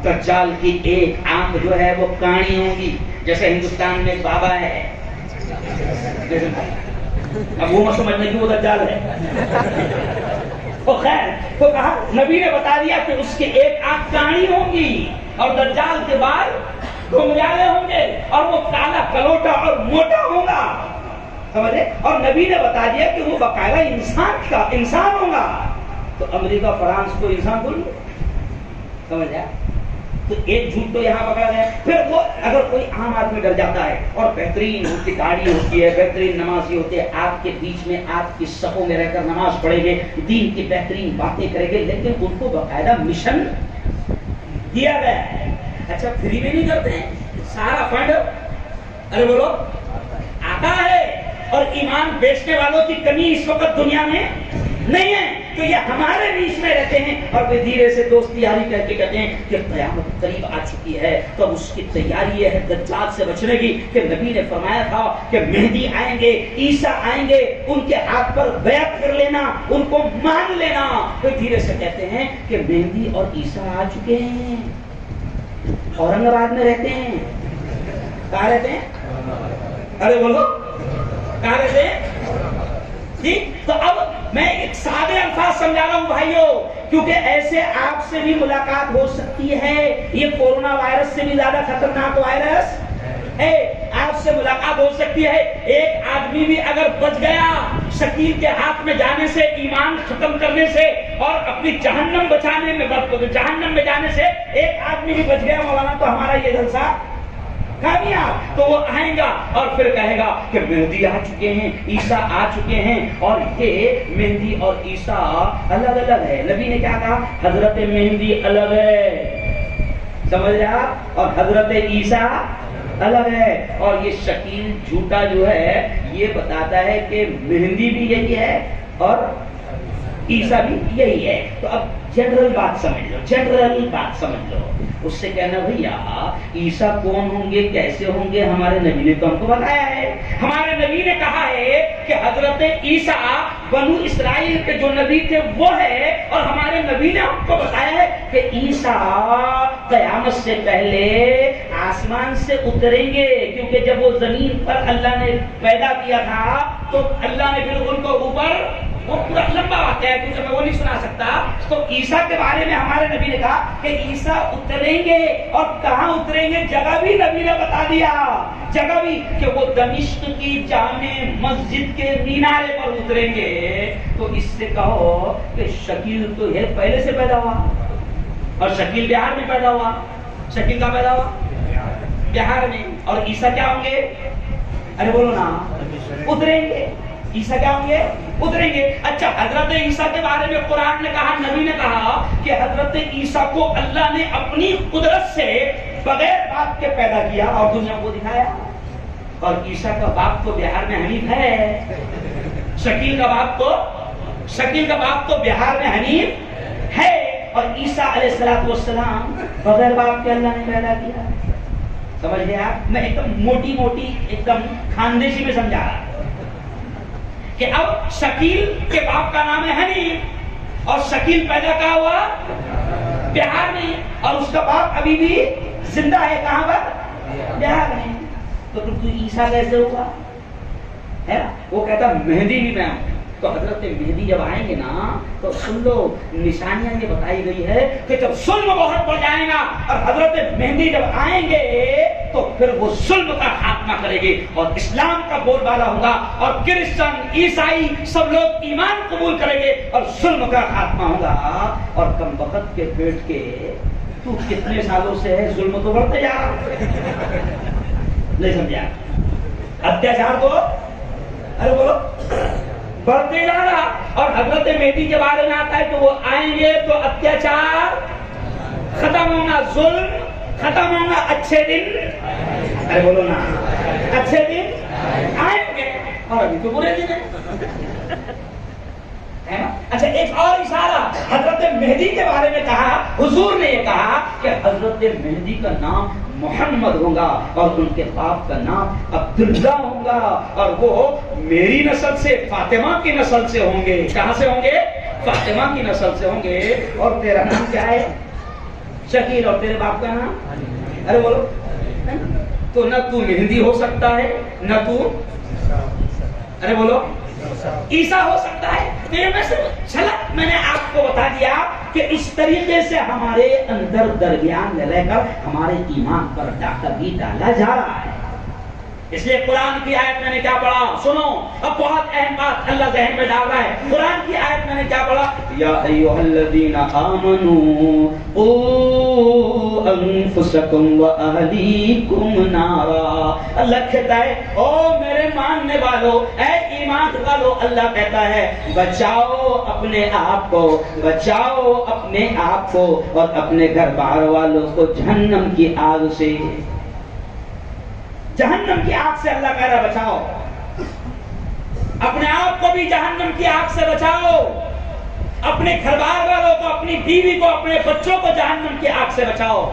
دجال کی ایک آنکھ جو ہے وہ کاڑی ہوگی، جیسے ہندوستان میں ایک بابا ہے، اب وہ مت سمجھنے کی وہ دجال ہے۔ تو خیر تو کہا نبی نے بتا دیا کہ اس کی ایک آنکھ کاڑی ہوگی اور دجال کے بال گھنگرالے ہوں گے اور وہ کالا کلوٹا اور موٹا ہوگا، سمجھے؟ اور نبی نے بتا دیا کہ وہ باقاعدہ انسان ہوگا۔ تو امریکہ فرانس کو انسان بول لو، سمجھا؟ تو تو ایک جھوٹ تو یہاں پکڑا گیا. پھر وہ اگر کوئی عام آدمی ڈر جاتا ہے اور بہترین ان کی گاڑی ہوتی ہے, بہترین نمازی ہوتے ہیں, آپ کے بیچ میں آپ کی صفوں میں رہ کر نماز پڑھیں گے, دین کی بہترین باتیں کریں گے, لیکن ان کو باقاعدہ مشن دیا گیا ہے. اچھا فری میں نہیں کرتے ہیں, سارا فنڈ ارے بولو آتا ہے. اور ایمان بیچنے والوں کی کمی اس وقت دنیا میں نہیں ہے. تو یہ ہمارے بیچ میں رہتے ہیں اور پھر دھیرے سے دوست یاری کر کے کہتے ہیں کہ قیامت قریب آ چکی ہے, تو اس کی تیاری یہ ہے دجال سے بچنے کی, کہ نبی نے فرمایا تھا کہ مہدی آئیں گے, عیسیٰ آئیں گے, ان کے ہاتھ پر بیعت کر لینا, ان کو مان لینا. پھر دھیرے سے کہتے ہیں کہ مہدی اور عیسیٰ آ چکے ہیں, اورنگ آباد میں رہتے ہیں. کہاں رہتے ہیں؟ ارے بولو کہاں رہتے ہیں؟ ٹھیک. تو اب میں ایک سادے الفاظ سمجھا رہا ہوں بھائیوں, کیونکہ ایسے آپ سے بھی ملاقات ہو سکتی ہے. یہ کورونا وائرس سے بھی زیادہ خطرناک وائرس ہے. آپ سے ملاقات ہو سکتی ہے. ایک آدمی بھی اگر بچ گیا شکیل کے ہاتھ میں جانے سے, ایمان ختم کرنے سے اور اپنی جہنم بچانے میں, جہنم میں جانے سے ایک آدمی بھی بچ گیا مولانا, تو ہمارا یہ جلسہ کامیاب. تو وہ آئیں گا اور پھر کہے گا کہ مہدی آ چکے ہیں, عیسیٰ آ چکے ہیں. اور یہ مہدی اور عیسیٰ الگ الگ ہے. نبی نے کیا کہا؟ حضرت مہدی الگ ہے, سمجھ رہے آپ, اور حضرت عیسیٰ الگ ہے. اور یہ شکیل جھوٹا جو ہے یہ بتاتا ہے کہ مہدی بھی یہی ہے اور عیسیٰ بھی یہی ہے. تو اب جنرل بات سمجھ لو, جنرل بات سمجھ لو. اس سے کہنا بھیا عیسیٰ کون ہوں گے, کیسے ہوں گے, ہمارے نبی نے تو ہم کو بتایا ہے. ہمارے نبی نے کہا ہے کہ حضرت عیسیٰ بنو اسرائیل کے جو نبی تھے وہ ہے, اور ہمارے نبی نے ہم کو بتایا ہے کہ عیسیٰ قیامت سے پہلے آسمان سے اتریں گے, کیونکہ جب وہ زمین پر اللہ نے پیدا کیا تھا تو اللہ نے پھر ان کو اوپر, وہ پورا لمبا واقعہ ہے کیونکہ میں وہ نہیں سنا سکتا. تو عیسیٰ کے بارے میں ہمارے نبی نے کہا کہ عیسیٰ اتریں گے, اور کہاں اتریں گے جگہ بھی نبی نے بتا دیا, جگہ بھی, کہ وہ دمشق کی جامع مسجد کے مینارے پر اتریں گے. تو اس سے کہو کہ شکیل تو یہ پہلے سے پیدا ہوا, اور شکیل بہار میں پیدا ہوا. شکیل کا پیدا ہوا بہار میں, اور عیسیٰ کیا ہوں گے؟ ارے بولو نا, اتریں گے. عیسیٰ کیا ہوں گے؟ اتریں گے. اچھا حضرت عیسیٰ کے بارے میں قرآن نے کہا, نبی نے کہا کہ حضرت عیسیٰ کو اللہ نے اپنی قدرت سے بغیر باپ کے پیدا کیا اور دنیا کو دکھایا. اور عیسیٰ کا باپ تو بہار میں حنیف ہے, شکیل کا باپ تو بہار میں حنیف ہے. اور عیسیٰ علیہ السلام بغیر باپ کے اللہ نے پیدا کیا. سمجھ گئے آپ؟ میں ایک دم موٹی ایک دم خاندیشی میں سمجھا رہا کہ اب شکیل کے باپ کا نام ہے حنیف, اور شکیل پیدا کہاں ہوا؟ بہار میں, اور اس کا باپ ابھی بھی زندہ ہے. کہاں پر؟ بہار میں. تو عیسیٰ کیسے ہوا ہے نا؟ وہ کہتا مہدی بھی میں ہوں. تو حضرت مہدی جب آئیں گے نا تو سن لو, نشانیاں یہ بتائی گئی ہے کہ جب ظلم بہت بڑھ جائے گا, اور حضرت مہدی جب آئیں گے تو پھر وہ ظلم کا خاتمہ کرے گے اور اسلام کا بول بالا ہوگا, اور کرسچن عیسائی سب لوگ ایمان قبول کریں گے اور ظلم کا خاتمہ ہوگا. اور کم وقت کے پیٹ کے تو کتنے سالوں سے ہے ظلم تو بڑھتے جا رہا, نہیں سمجھا؟ اتیاچار کو ارے بولو بڑھتے جا رہا. اور حضرت مہدی کے بارے میں آتا ہے کہ وہ آئیں گے تو اتیاچار ختم ہوگا, ظلم ختم ہوگا, اچھے دن ارے بولو نا, اچھے دن آئیں گے, اور ابھی تو برے دن ہیں. اچھا ایک اور اشارہ حضرت مہدی کے بارے میں کہا, حضور نے یہ کہا کہ حضرت مہدی کا نام محمد ہوگا اور ان کے باپ کا نام عبداللہ ہوگا, اور وہ میری نسل سے, فاطمہ کی نسل سے ہوں گے. کہاں سے ہوں گے؟ فاطمہ کی نسل سے ہوں گے. اور تیرا نام کیا ہے؟ شکیل. اور تیرے باپ کا نام ارے بولو. تو نہ تو مہدی ہو سکتا ہے, نہ تو ارے بولو عیسیٰ ہو سکتا ہے. میں نے آپ کو بتا دیا کہ اس طریقے سے ہمارے اندر درمیان میں رہ کر ہمارے ایمان پر ڈاکہ بھی ڈالا جا رہا ہے. اس لیے قرآن کی آیت میں نے کیا پڑھا؟ سنو، اب بہت اہم بات اللہ ذہن میں ڈال رہا ہے۔ قرآن کی آیت میں نے کیا پڑھا؟ یا ایھا الذین آمنوا قوا انفسکم واہلیکم نارا۔ اللہ کہتا ہے او میرے ماننے والو، اے ایمان والو، اللہ کہتا ہے بچاؤ اپنے آپ کو، بچاؤ اپنے آپ کو اور اپنے گھر بار والوں کو جہنم کی آگ سے۔ جہنم کی آگ سے اللہ کہہ رہا بچاؤ، اپنے آپ کو بھی جہنم کی آگ سے بچاؤ، اپنے گھر بار والوں کو، اپنی بیوی کو، اپنے بچوں کو جہنم کی آگ سے بچاؤ۔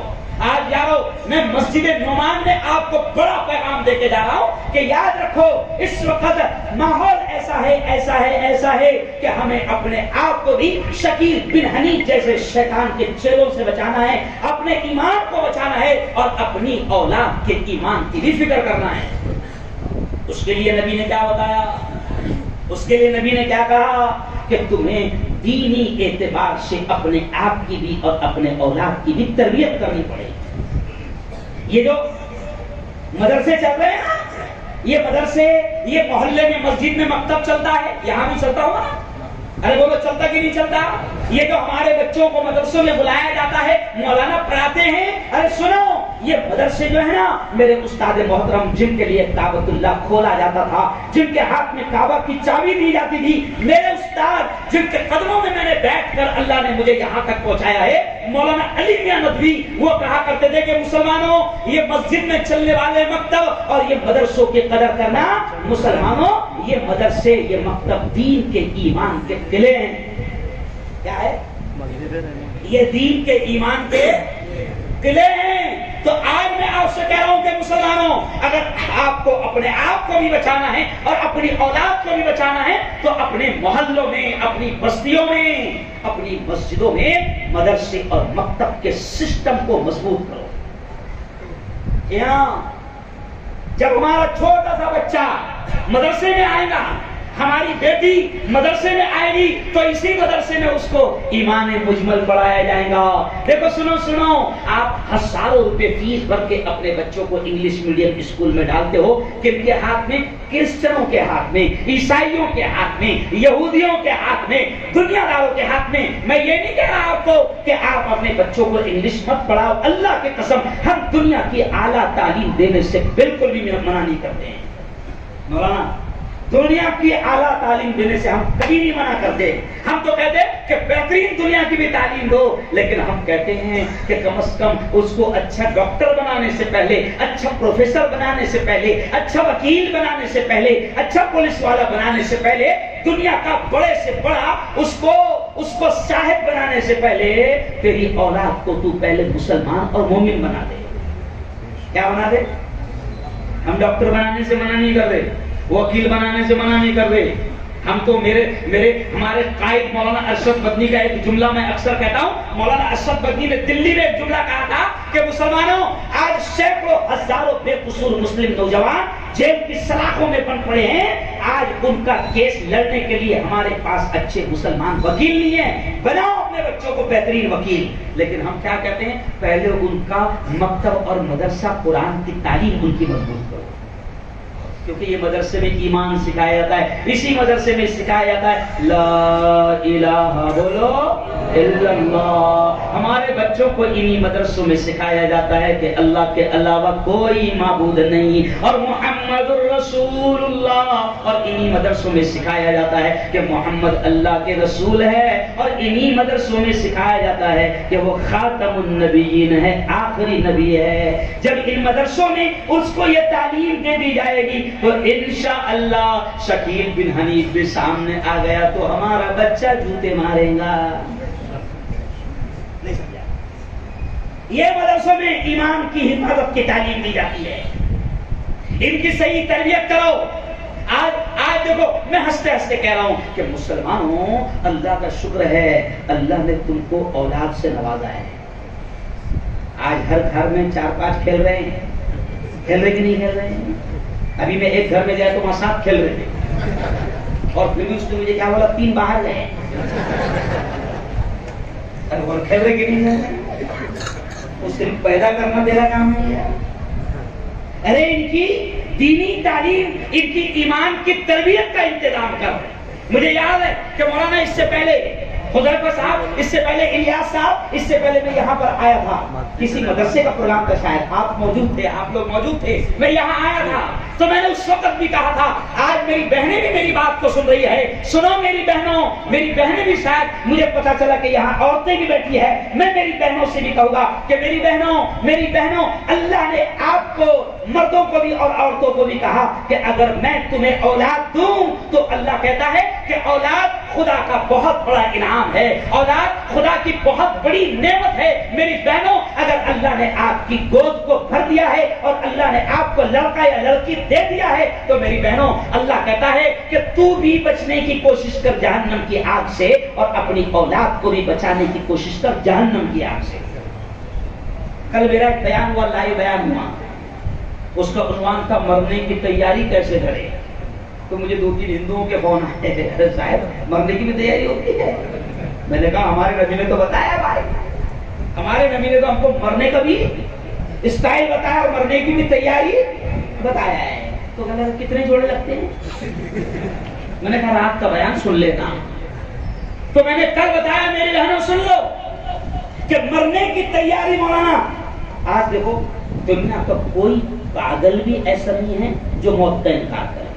آج یارو میں مسجد نعمان میں آپ کو بڑا پیغام دے کے جا رہا ہوں کہ یاد رکھو اس وقت ماحول ایسا ہے، ایسا ہے، ایسا ہے کہ ہمیں اپنے آپ کو بھی شکیل بن حنیف جیسے شیطان کے چیلوں سے بچانا ہے، اپنے ایمان کو بچانا ہے اور اپنی اولاد کے ایمان کی بھی فکر کرنا ہے۔ اس کے لیے نبی نے کیا بتایا؟ اس کے لیے نبی نے کیا کہا کہ تمہیں دینی اعتبار سے اپنے آپ کی بھی اور اپنے اولاد کی بھی تربیت کرنی پڑے گی۔ یہ جو مدرسے چل رہے ہیں نا، یہ مدرسے، یہ محلے میں مسجد میں مکتب چلتا ہے، یہاں بھی چلتا ہوگا، ارے بولو چلتا کہ نہیں چلتا؟ یہ جو ہمارے بچوں کو مدرسوں میں بلایا جاتا ہے، مولانا پڑھاتے ہیں، ارے سنو یہ مدرسے جو ہے نا، میرے استاد محترم جن کے لیے کعبۃ اللہ کھولا جاتا تھا، جن کے ہاتھ میں کعبہ کی چابی دی جاتی تھی، میرے استاد جن کے قدموں میں میں نے بیٹھ کر اللہ نے مجھے یہاں تک پہنچایا ہے، مولانا علی میاں ندوی، وہ کہا کرتے تھے کہ مسلمانوں یہ مسجد میں چلنے والے مکتب اور یہ مدرسوں کی قدر کرنا، مسلمانوں یہ مدرسے، یہ مکتب دین کے ایمان کے قلعے ہیں۔ کیا ہے؟ یہ دین کے ایمان کے قلعے ہیں۔ تو آج میں آپ سے کہہ رہا ہوں کہ مسلمانوں اگر آپ کو اپنے آپ کو بھی بچانا ہے اور اپنی اولاد کو بھی بچانا ہے تو اپنے محلوں میں، اپنی بستیوں میں، اپنی مسجدوں میں مدرسے اور مکتب کے سسٹم کو مضبوط کرو۔ یہاں جب ہمارا چھوٹا سا بچہ مدرسے میں آئے گا، ہماری بیٹی مدرسے میں آئے گی تو اسی مدرسے میں اس کو ایمان مجمل پڑھایا جائے گا۔ دیکھو سنو، آپ ہزاروں روپے فیس بھر کے اپنے بچوں کو انگلش میڈیم اسکول میں ڈالتے ہو، کن کے ہاتھ میں؟ کرسچنوں کے ہاتھ میں، عیسائیوں کے ہاتھ میں، یہودیوں کے ہاتھ میں، دنیا داروں کے ہاتھ میں۔ میں یہ نہیں کہہ رہا آپ کو کہ آپ اپنے بچوں کو انگلش مت پڑھاؤ، اللہ کی قسم ہم دنیا کی اعلیٰ تعلیم دینے سے بالکل بھی منع نہیں کرتے ہیں مولانا، دنیا کی اعلیٰ تعلیم دینے سے ہم کبھی نہیں منع کرتے۔ ہم تو کہتے ہیں کہ بہترین دنیا کی بھی تعلیم دو، لیکن ہم کہتے ہیں کہ کم از کم اس کو اچھا ڈاکٹر بنانے سے پہلے، اچھا پروفیسر بنانے سے پہلے، اچھا وکیل بنانے سے پہلے، اچھا پولیس والا بنانے سے پہلے، دنیا کا بڑے سے بڑا اس کو صاحب بنانے سے پہلے تیری اولاد کو تو پہلے مسلمان اور مومن بنا دے۔ کیا بنا دے؟ ہم ڈاکٹر بنانے سے منع نہیں کر رہے، وکیل بنانے سے منع نہیں کر رہے۔ ہم تو ہمارے قائد مولانا ارشد مدنی کا ایک جملہ میں اکثر کہتا ہوں، مولانا ارشد مدنی نے دلی میں ایک جملہ کہا تھا کہ مسلمانوں آج سینکڑوں ہزاروں بے قصور مسلم نوجوان جیل کی سلاخوں میں بند پڑے ہیں، آج ان کا کیس لڑنے کے لیے ہمارے پاس اچھے مسلمان وکیل نہیں ہیں۔ بناؤ اپنے بچوں کو بہترین وکیل، لیکن ہم کیا کہتے ہیں؟ پہلے ان کا مکتب اور مدرسہ قرآن کی تعلیم ان کی مضبوط کرو، کیونکہ یہ مدرسے میں ایمان سکھایا جاتا ہے، اسی مدرسے میں سکھایا جاتا ہے لا الہ بولو الا اللہ۔ ہمارے بچوں کو انہی مدرسوں میں سکھایا جاتا ہے کہ اللہ کے علاوہ کوئی معبود نہیں اور محمد الرسول اللہ، اور انہی مدرسوں میں سکھایا جاتا ہے کہ محمد اللہ کے رسول ہے، اور انہی مدرسوں میں سکھایا جاتا ہے کہ وہ خاتم النبیین ہے، آخری نبی ہے۔ جب ان مدرسوں میں اس کو یہ تعلیم دے دی جائے گی تو انشاءاللہ شکیل بن حنیف بھی سامنے آ گیا تو ہمارا بچہ جوتے مارے گا۔ نہیں سمجھا؟ یہ مدرسوں میں ایمان کی حفاظت کی تعلیم دی جاتی ہے، ان کی صحیح تربیت کرو۔ آج دیکھو میں ہنستے ہنستے کہہ رہا ہوں کہ مسلمانوں اللہ کا شکر ہے، اللہ نے تم کو اولاد سے نوازا ہے۔ آج ہر گھر میں 4-5 کھیل رہے ہیں، کھیل رہے کہ نہیں کھیل رہے ہیں؟ ابھی میں ایک گھر میں گیا تو وہاں 7 کھیل رہے تھے، اور پھر بھی اس نے مجھے کیا بولا 3 باہر گئے۔ اور کھیل رہے کہ نہیں کھیل رہے؟ وہ صرف پیدا کرنا تیرا کام ہے۔ ارے ان کی دینی تعلیم، ان کی ایمان کی تربیت کا انتظام کر رہے ہیں۔ مجھے یاد ہے کہ مولانا اس سے پہلے حذیفہ صاحب، اس سے پہلے الیاس صاحب، اس سے پہلے میں یہاں پر آیا تھا، کسی مدرسے کا پروگرام تھا شاید، آپ موجود تھے، آپ لوگ موجود تھے، میں یہاں آیا تھا، تو میں نے اس وقت بھی کہا تھا، آج میری بہنیں بھی میری بات کو سن رہی ہے، سنو میری بہنوں، میری بہنیں بھی، شاید مجھے پتا چلا کہ یہاں عورتیں بھی بیٹھی ہے، میں میری بہنوں سے بھی کہوں گا کہ میری بہنوں، اللہ نے آپ کو، مردوں کو بھی اور عورتوں کو بھی کہا کہ اگر میں تمہیں اولاد دوں تو اللہ کہتا ہے کہ اولاد خدا کا بہت بڑا انعام ہے، اولاد خدا کی بہت بڑی نعمت ہے۔ میری بہنوں، اگر اللہ نے آپ کی گود کو بھر دیا ہے اور اللہ نے آپ کو لڑکا یا لڑکی دے دیا ہے تو میری بہنوں، اللہ کہتا ہے کہ تو بھی بچنے کی کوشش کر جہنم کی آگ سے، اور اپنی اولاد کو بھی بچانے کی کوشش کر جہنم کی آگ سے۔ کل میرا ایک بیان ہوا، لائیو بیان ہوا، اس کا عنوان تھا مرنے کی تیاری کیسے کرے، تو مجھے 2-3 ہندوؤں کے فون آئے، صاحب مرنے کی بھی تیاری ہوتی ہے؟ میں نے کہا ہمارے نبی نے تو بتایا بھائی، ہمارے نبی نے تو ہم کو مرنے کا بھی اسٹائل بتایا اور مرنے کی بھی تیاری بتایا ہے۔ تو کہا کتنے جوڑے لگتے ہیں؟ میں نے کہا رات کا بیان سن لینا۔ تو میں نے کل بتایا، میری بہنوں سن لو کہ مرنے کی تیاری مولانا، آج دیکھو دنیا کا کوئی پاگل بھی ایسا نہیں ہے جو موت کا انکار کرے،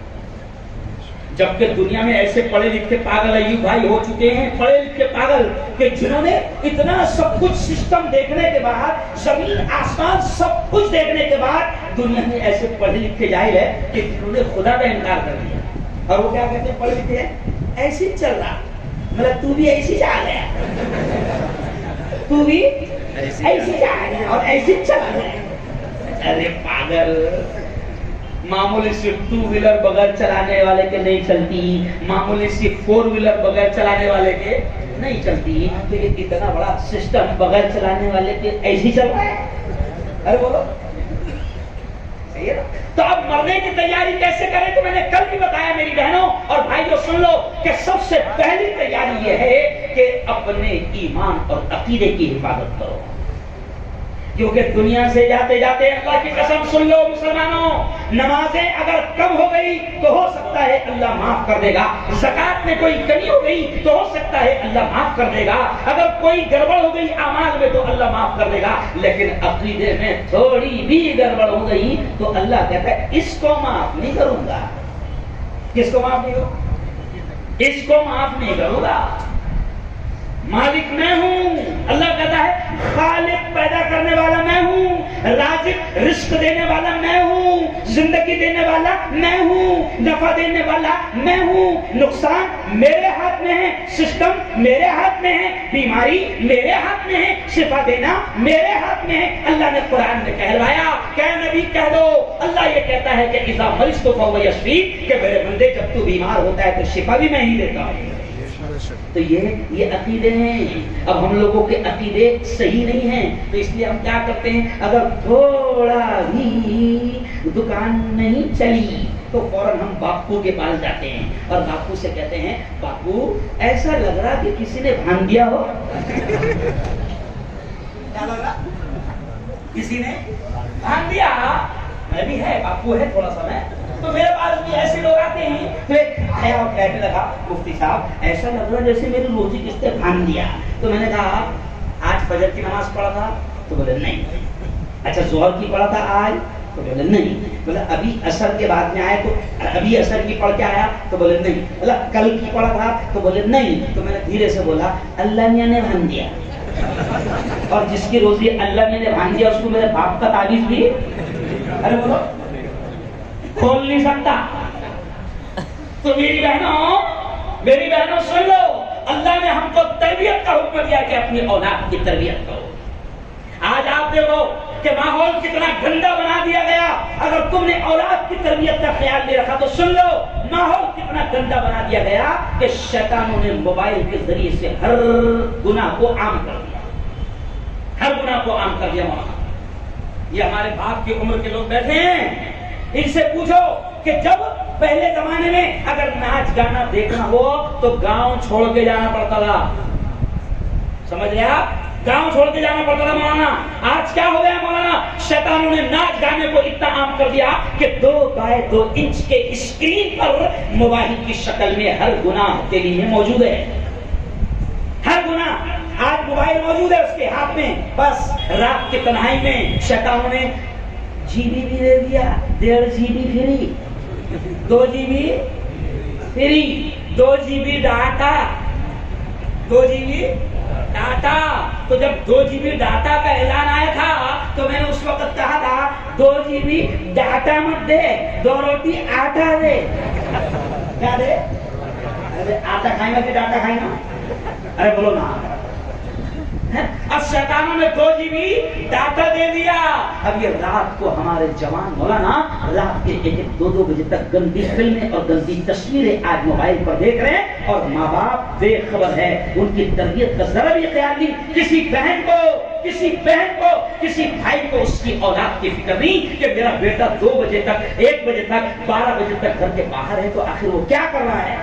جبکہ دنیا میں ایسے پڑھے لکھے پاگل ایوب بھائی ہو چکے ہیں، پڑھے لکھے پاگل کہ جنہوں نے اتنا سب کچھ سسٹم دیکھنے کے بعد، زمین آسمان سب کچھ دیکھنے کے بعد، دنیا میں ایسے پڑھے لکھے جاہل ہے کہ جنہوں نے خدا کا انکار کر دیا، اور وہ کیا کہتے ہیں پڑھے لکھے ہیں، ایسے ہی چل رہا، مطلب تو بھی ایسے جا گیا، تو بھی ایسے جا گیا اور ایسے چل گیا۔ ارے پاگل، معمولی سی 2 ویلر بغیر چلانے والے کے نہیں چلتی، معمولی سی 4 ویلر بغیر چلانے والے کے نہیں چلتی، تو یہ اتنا بڑا سسٹم بغیر چلانے والے کے ایسے ہی چل رہا ہے۔ ارے بولو صحیح ہے نا؟ تو اب مرنے کی تیاری کیسے کریں؟ تو میں نے کل بھی بتایا میری بہنوں اور بھائیوں سن لو کہ سب سے پہلی تیاری یہ ہے کہ اپنے ایمان اور عقیدے کی حفاظت کرو، کیونکہ دنیا سے جاتے جاتے اللہ کی قسم سن لو مسلمانوں، نمازیں اگر کم ہو گئی تو ہو سکتا ہے اللہ معاف کر دے گا، زکات میں کوئی کمی ہو گئی تو ہو سکتا ہے اللہ معاف کر دے گا، اگر کوئی گڑبڑ ہو گئی اعمال میں تو اللہ معاف کر دے گا، لیکن عقیدے میں تھوڑی بھی گڑبڑ ہو گئی تو اللہ کہتا ہے اس کو معاف نہیں کروں گا۔ کس کو معاف نہیں کروں؟ اس کو معاف نہیں کروں گا۔ مالک میں ہوں، اللہ کہتا ہے خالق پیدا کرنے والا میں ہوں، رازق رزق دینے والا میں ہوں، زندگی دینے والا میں ہوں، نفع دینے والا میں ہوں، نقصان میرے ہاتھ میں ہے، سسٹم میرے ہاتھ میں ہے، بیماری میرے ہاتھ میں ہے، شفا دینا میرے ہاتھ میں ہے۔ اللہ نے قرآن میں کہلوایا کہ نبی کہہ دو، اللہ یہ کہتا ہے کہ اذا مرضت فهو یشفین، کہ میرے بندے جب تو بیمار ہوتا ہے تو شفا بھی میں ہی دیتا ہوں۔ تو یہ عقیدے ہیں۔ اب ہم لوگوں کے عقیدے صحیح نہیں ہیں تو اس لیے ہم کیا کرتے ہیں، اگر تھوڑا بھی دکان نہیں چلی تو فوراً ہم باپو کے پاس جاتے ہیں اور باپو سے کہتے ہیں باپو ایسا لگ رہا کہ کسی نے بھانگ دیا ہو، کیا لگ رہا کسی نے بھانگ دیا، میں بھی ہے باپو ہے تھوڑا سا میں، تو میرے پاس بھی ایسے لوگ آتے ہیں، تو ایک آیا اور کہنے لگا مفتی صاحب ایسا لگ رہا جیسے میری روزی کس نے بھان دیا۔ تو میں نے کہا آج فجر کی نماز پڑھا تھا؟ تو بولے نہیں۔ اچھا ظہر کی پڑھا تھا آج؟ تو بولے نہیں۔ بولا ابھی عصر کے بعد میں آئے تو ابھی عصر کی پڑھ کے آیا؟ تو بولے نہیں۔ بولا کل کی پڑھا تھا؟ تو بولے نہیں۔ تو میں نے دھیرے سے بولا اللہ میاں نے بھان دیا، اور جس کی روزی اللہ میاں نے بھان دیا اس کو میرے باپ کا تعویذ بھی ارے بولو کھول نہیں سکتا۔ تو میری بہنوں سن لو، اللہ نے ہم کو تربیت کا حکم دیا کہ اپنی اولاد کی تربیت کرو۔ آج آپ دیکھو کہ ماحول کتنا گندا بنا دیا گیا، اگر تم نے اولاد کی تربیت کا خیال نہیں رکھا تو سن لو ماحول کتنا گندا بنا دیا گیا کہ شیطانوں نے موبائل کے ذریعے سے ہر گناہ کو عام کر دیا، ہر گناہ کو عام کر دیا۔ یہ ہمارے باپ کی عمر کے لوگ بیٹھے ہیں، ان سے پوچھو کہ جب پہلے زمانے میں اگر ناچ گانا دیکھنا ہو تو گاؤں چھوڑ کے جانا پڑتا تھا، سمجھ رہے آپ؟ گاؤں چھوڑ کے جانا پڑتا تھا مولانا. آج کیا ہو گیا مولانا؟ شیطانوں نے ناچ گانے کو اتنا عام کر دیا کہ 2 بائی 2 انچ کے اسکرین پر موبائل کی شکل میں ہر گناہ تیری میں موجود ہے. ہر گناہ آج موبائل موجود ہے اس کے ہاتھ میں. بس رات کی تنہائی میں شیطانوں نے جی بی بھی دے دیا. 1.5 GB free, 2 GB free, 2 GB data, 2 GB data. تو جب 2 GB ڈاٹا کا اعلان آیا تھا تو میں نے اس وقت کہا تھا 2 GB ڈاٹا مت دے, 2 روٹی آٹا دے. کیا دے؟ ارے آٹا کھائیں گا کہ ڈاٹا کھائیں گا؟ ارے بولو نا. اب شیطانوں نے 2 GB ڈاٹا دے دیا. اب یہ رات کو ہمارے جوان مولانا رات کے 1-2 بجے تک گندی فلمیں اور گندی تصویریں آج موبائل پر دیکھ رہے ہیں, اور ماں باپ بے خبر ہے. ان کی تربیت کا ذرا بھی خیال نہیں. کسی بہن کو, کسی بھائی کو اس کی اولاد کی فکر نہیں کہ میرا بیٹا 2 بجے تک, 1 بجے تک, 12 بجے تک گھر کے باہر ہے تو آخر وہ کیا کر رہا ہے.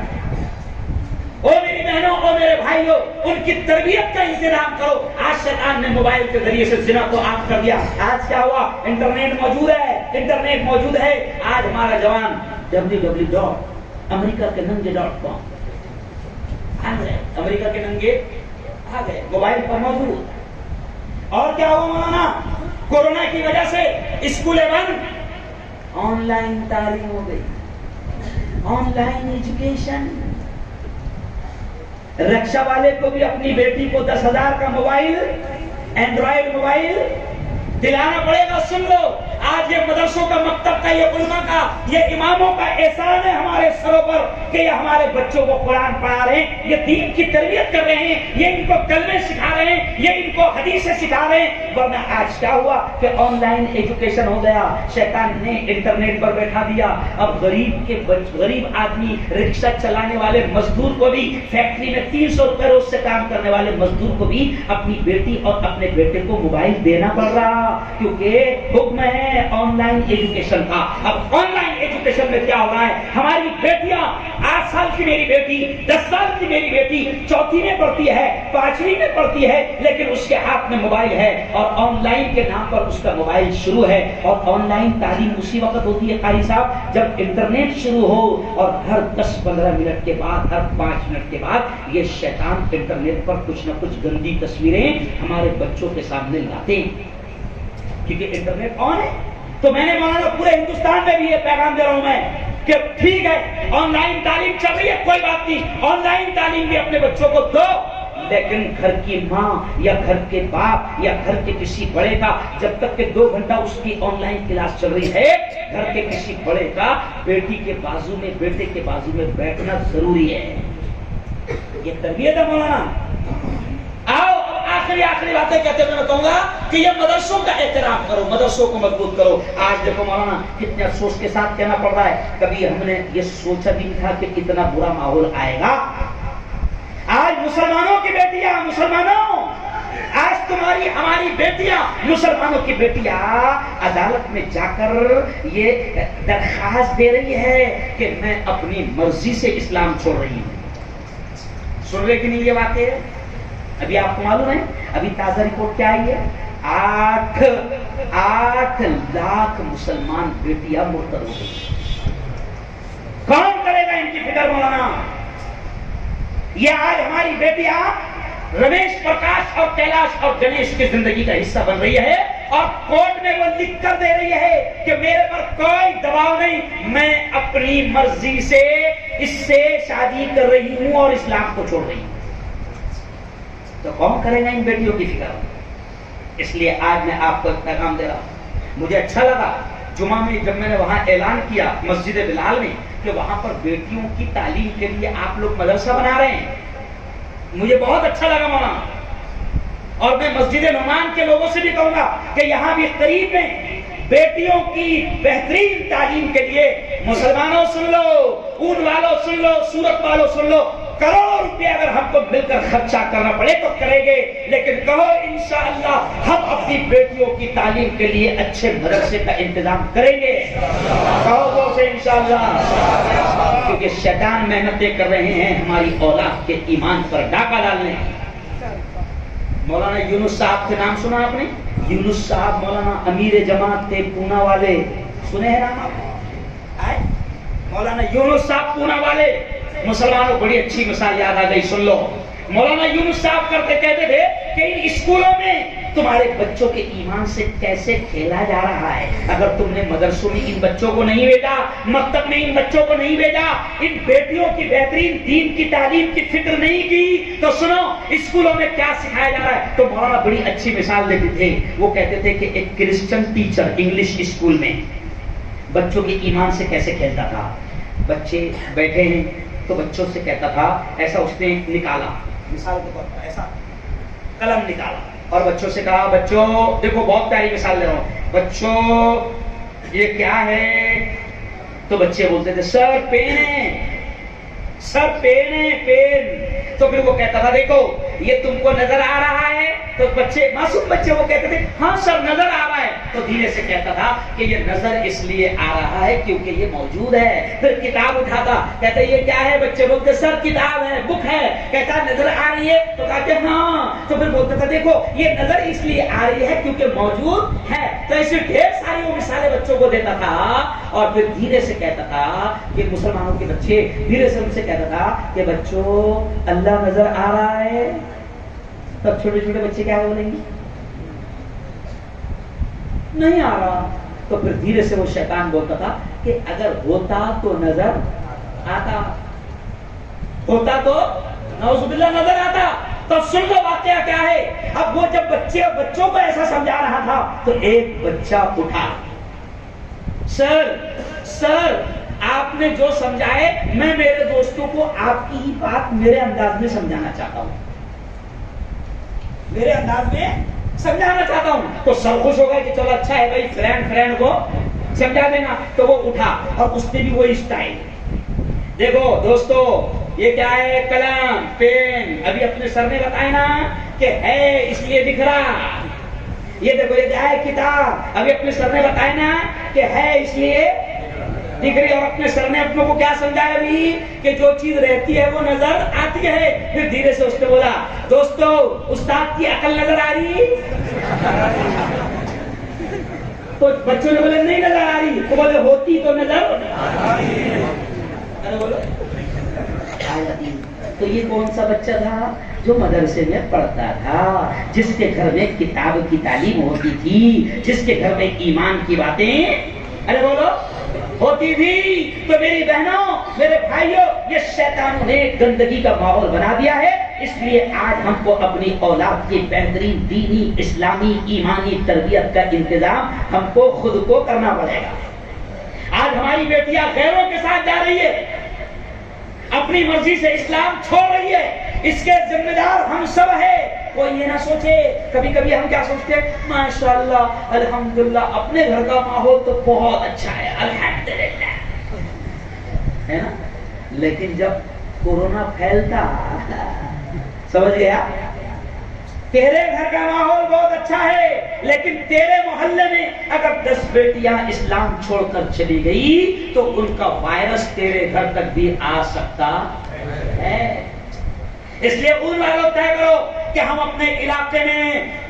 او میری بہنوں, او میرے بھائیوں, ان کی تربیت کا انتظام کرو. آج شیطان نے موبائل کے ذریعے سے زنا کو عام کر دیا. آج کیا ہوا؟ انٹرنیٹ موجود ہے, انٹرنیٹ موجود ہے. آج ہمارا جوان www.americakenange.com امریکہ کے ننگے آ گئے, موبائل پر موجود. اور کیا ہوا مولانا؟ کورونا کی وجہ سے اسکولیں بند, آن لائن تعلیم ہو گئی, آن لائن ایجوکیشن. رکشا والے کو بھی اپنی بیٹی کو 10,000 کا موبائل, اینڈرائڈ موبائل دلانا پڑے گا. سن لو, آج یہ مدرسوں کا, مکتب کا, یہ علماء کا, یہ اماموں کا احسان ہے ہمارے سروں پر کہ یہ ہمارے بچوں کو قرآن پڑھا رہے ہیں, یہ دین کی تربیت کر رہے ہیں, یہ ان کو کلمے سکھا رہے ہیں, یہ ان کو حدیثیں سکھا رہے ہیں. ورنہ آج کیا ہوا کہ آن لائن ایجوکیشن ہو گیا. شیطان نے انٹرنیٹ پر بیٹھا دیا. اب غریب آدمی, رکشہ چلانے والے مزدور کو بھی, فیکٹری میں 300 روپے روز سے کام کرنے والے مزدور کو بھی اپنی بیٹی اور اپنے بیٹے کو موبائل دینا پڑ رہا, کیونکہ حکم ہے آن لائن ایجوکیشن کا. اب آن لائن ایجوکیشن میں کیا ہو رہا ہے؟ ہماری بیٹیاں, 8 سال کی میری بیٹی, 10 سال کی میری بیٹی 4تھی میں پڑھتی ہے, 5ویں میں پڑھتی ہے, لیکن اس کے ہاتھ میں موبائل ہے اور آن لائن کے نام پر اس کا موبائل شروع ہے. اور آن لائن تعلیم اسی وقت ہوتی ہے قاری صاحب جب انٹرنیٹ شروع ہو, اور ہر 10-15 منٹ کے بعد, ہر 5 منٹ کے بعد یہ شیطان انٹرنیٹ پر کچھ نہ کچھ گندی تصویریں ہمارے بچوں کے سامنے لاتے ہیں, کیونکہ انٹرنیٹ آن ہے. تو میں نے مولانا پورے ہندوستان میں بھی یہ پیغام دے رہا ہوں میں کہ ٹھیک ہے آن لائن تعلیم چل رہی ہے, کوئی بات نہیں, آن لائن تعلیم بھی اپنے بچوں کو دو, لیکن گھر کی ماں یا گھر کے باپ یا گھر کے کسی بڑے کا, جب تک کہ 2 گھنٹہ اس کی آن لائن کلاس چل رہی ہے, گھر کے کسی بڑے کا بیٹی کے بازو میں, بیٹے کے بازو میں بیٹھنا ضروری ہے. یہ تربیت ہے مولانا. آؤ آخری باتیں کہتے ہوئے میں کہوں گا کہ یہ مدرسوں کا احترام کرو, مدرسوں کو مضبوط کرو. آج دیکھو مولانا کتنے افسوس کے ساتھ کہنا پڑ رہا ہے, کبھی ہم نے یہ سوچا بھی تھا کہ کتنا برا ماحول آئے گا. آج مسلمانوں کی بیٹیاں, مسلمانوں, آج تمہاری ہماری بیٹیاں, مسلمانوں کی بیٹیاں عدالت میں جا کر یہ درخواست دے رہی ہے کہ میں اپنی مرضی سے اسلام چھوڑ رہی ہوں. سن رہے کہ نہیں یہ بات ہے؟ ابھی آپ کو معلوم ہے ابھی تازہ رپورٹ کیا آئی ہے, 8 لاکھ مسلمان بیٹیاں مرتد ہو گئی. کون کرے گا ان کی فکر مولانا؟ یہ آج ہماری بیٹیاں رمیش پرکاش اور کیلاش اور گنیش کی زندگی کا حصہ بن رہی ہے, اور کورٹ میں وہ لکھ کر دے رہی ہے کہ میرے پر کوئی دباؤ نہیں, میں اپنی مرضی سے اس سے شادی کر رہی ہوں اور اسلام کو چھوڑ رہی ہوں. تو کون کرے گا ان بیٹیوں کی فکر؟ اس لیے آج میں آپ کو ایک پیغام دے رہا ہوں. مجھے اچھا لگا جمعہ میں جب میں نے وہاں اعلان کیا مسجد بلال میں کہ وہاں پر بیٹیوں کی تعلیم کے لیے آپ لوگ مدرسہ بنا رہے ہیں, مجھے بہت اچھا لگا مولانا. اور میں مسجد نعمان کے لوگوں سے بھی کہوں گا کہ یہاں بھی قریب میں بیٹیوں کی بہترین تعلیم کے لیے, مسلمانوں سن لو, اون والوں سن لو, سورت والوں سن لو, کروڑوں روپے اگر ہم کو مل کر خرچہ کرنا پڑے تو کریں گے, لیکن کہو انشاءاللہ ہم اپنی بیٹیوں کی تعلیم کے لیے اچھے مدرسے کا انتظام کریں گے. کہو وہ سے انشاءاللہ, کیونکہ شیطان محنتیں کر رہے ہیں ہماری اولاد کے ایمان پر ڈاکہ ڈالنے. مولانا یونس صاحب کے نام سنا آپ نے؟ یونس صاحب مولانا امیر جماعت تھے پونا والے، سنے ہیں نام آپ؟ مولانا یونس صاحب پونا والے، مسلمانوں بڑی اچھی مثال یاد آ گئی، سن لو۔ مولانا یونس صاحب کہتے تھے کہ ان اسکولوں میں تمہارے بچوں کے ایمان سے کیسے کھیلا جا رہا ہے۔ اگر تم نے مدرسوں میں ان بچوں کو نہیں بھیجا، مکتب میں ان بچوں کو نہیں بھیجا، ان بیٹیوں کی بہترین دین کی تعلیم کی فکر نہیں کی، تو سنو اسکولوں میں کیا سکھایا جا رہا ہے۔ تو مولانا بڑی اچھی مثال دیتے تھے، وہ کہتے تھے کہ ایک کرسچن ٹیچر انگلش اسکول میں بچوں کے ایمان سے کیسے کھیلتا تھا۔ بچے بیٹھے ہیں تو بچوں سے کہتا تھا، ایسا اس نے نکالا، مثال کے طور پر ایسا قلم نکالا اور بچوں سے کہا، بچوں دیکھو بہت پیاری مثال لے رہا ہوں، بچوں یہ کیا ہے؟ تو بچے بولتے تھے سر پین ہے، سر پین ہے، پین۔ تو پھر وہ کہتا تھا دیکھو یہ تم کو نظر آ رہا ہے؟ تو بچے معصوم بچے وہ کہتے تھے ہاں سر نظر آ رہا ہے۔ تو دھیرے سے کہتا تھا کہ یہ نظر اس لیے آ رہا ہے کیونکہ یہ موجود ہے۔ پھر کتاب اٹھاتا، کہتا یہ کیا ہے؟ بچے بولتے سر کتاب ہے، بک ہے۔ کہتا نظر آ رہی ہے؟ تو کہتے ہاں۔ تو پھر بولتا تھا دیکھو یہ نظر اس لیے آ رہی ہے کیونکہ موجود ہے۔ تو ایسے ڈھیر ساری وہ مثالیں بچوں کو دیتا تھا اور پھر دھیرے سے کہتا تھا کہ مسلمانوں کے بچے دھیرے سے ان سے کہتا تھا کہ بچوں اللہ نظر آ رہا ہے۔ تب چھوٹے چھوٹے بچے کیا بولیں گے؟ نہیں آ رہا۔ تو پھر دھیرے سے وہ شیطان بولتا تھا کہ اگر ہوتا تو نظر آتا، ہوتا تو نعوذ باللہ نظر آتا۔ تو سن لو واقعہ کیا ہے۔ اب وہ جب بچوں کو ایسا سمجھا رہا تھا تو ایک بچہ اٹھا، سر آپ نے جو سمجھائے میں میرے دوستوں کو آپ کی ہی بات میرے انداز میں سمجھانا چاہتا ہوں، میرے انداز میں سمجھانا چاہتا ہوں۔ تو سب خوش ہو گئے کہ چلو اچھا ہے بھائی، فرینڈ کو سمجھا دینا۔ تو وہ اٹھا اور اس نے بھی وہی اسٹائل۔ دیکھو دوستو یہ کیا ہے؟ قلم، پین۔ ابھی اپنے سر نے بتایا نا کہ ہے اس لیے دکھ رہا۔ یہ دیکھو یہ کیا ہے؟ کتاب۔ ابھی اپنے سر نے بتایا نا کہ ہے اس لیے دکھ رہی۔ اور اپنے سر نے اپنوں کو کیا سمجھایا ابھی کہ جو چیز رہتی ہے وہ نظر آتی ہے۔ پھر دھیرے سے اس نے بولا دوستو استاد کی عقل نظر آ رہی؟ تو بچوں نے بولے نہیں نظر آ رہی۔ تو بولے ہوتی تو نظر بولو۔ تو یہ کون سا بچہ تھا؟ جو مدرسے میں پڑھتا تھا، جس کے گھر میں کتاب کی تعلیم ہوتی تھی، جس کے گھر میں ایمان کی باتیں بولو ہوتی تھی۔ تو میری بہنوں میرے بھائیوں، یہ شیطانوں نے گندگی کا ماحول بنا دیا ہے۔ اس لیے آج ہم کو اپنی اولاد کی بہترین دینی اسلامی ایمانی تربیت کا انتظام ہم کو خود کو کرنا پڑے گا۔ آج ہماری بیٹیاں غیروں کے ساتھ جا رہی ہے، اپنی مرضی سے اسلام چھوڑ رہی ہے، اس کے ذمہ دار ہم سب ہیں۔ کوئی یہ نہ سوچے، کبھی کبھی ہم کیا سوچتے ہیں ماشاءاللہ الحمدللہ اپنے گھر کا ماحول تو بہت اچھا ہے الحمدللہ، ہے نا؟ لیکن جب کورونا پھیلتا، سمجھ گیا؟ تیرے گھر کا ماحول بہت اچھا ہے لیکن تیرے محلے میں اگر 10 بیٹیاں اسلام چھوڑ کر چلی گئی تو ان کا وائرس تیرے گھر تک بھی آ سکتا ہے۔ اس لیے ان والوں طے کرو کہ ہم اپنے علاقے میں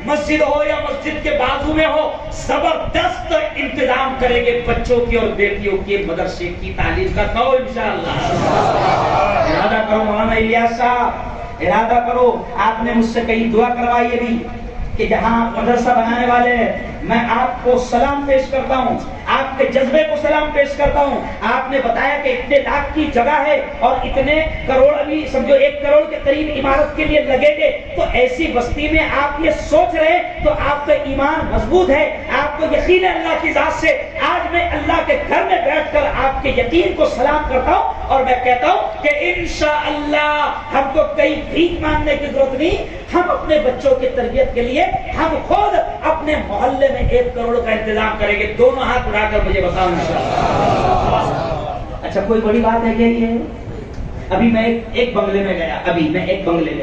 مسجد ہو یا مسجد کے بازو میں ہو زبردست انتظام کریں گے بچوں کی اور بیٹیوں کے مدرسے کی تعلیم کا۔ کہو انشاءاللہ۔ ارادہ کرو مولانا الیاس صاحب، ارادہ کرو۔ آپ نے مجھ سے کئی دعا کروائی ابھی کہ جہاں مدرسہ بنانے والے ہیں میں آپ کو سلام پیش کرتا ہوں، آپ کے جذبے کو سلام پیش کرتا ہوں۔ آپ نے بتایا کہ اتنے لاکھ کی جگہ ہے اور اتنے کروڑ، ابھی سمجھو 1 کروڑ کے قریب عمارت کے لیے لگے گے، تو ایسی بستی میں آپ یہ سوچ رہے تو آپ کا ایمان مضبوط ہے، آپ کو یقین ہے اللہ کی ذات سے۔ آج میں اللہ کے گھر میں بیٹھ کر آپ کے یقین کو سلام کرتا ہوں اور میں کہتا ہوں کہ انشاءاللہ ہم کو کئی بھیک مانگنے کی ضرورت نہیں، ہم اپنے بچوں کی تربیت کے لیے ہم خود اپنے محلے میں 1 کروڑ کا انتظام کریں گے۔ دونوں ہاتھ اٹھا کر مجھے بتاؤ انشاءاللہ۔ اچھا کوئی بڑی بات ہے کیا یہ؟ ابھی میں ایک بنگلے میں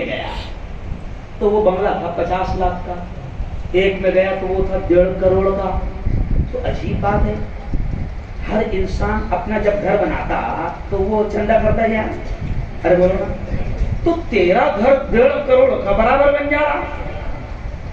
گیا، تو وہ بنگلہ تھا 50 لاکھ کا، ایک میں گیا تو وہ تھا 1.5 کروڑ کا۔ تو عجیب بات ہے، ہر انسان اپنا جب گھر بناتا تو وہ چندہ کرتا ہے یار، ارے بولو نا، تو تیرا گھر 1.5 کروڑ کا برابر بن جا رہا،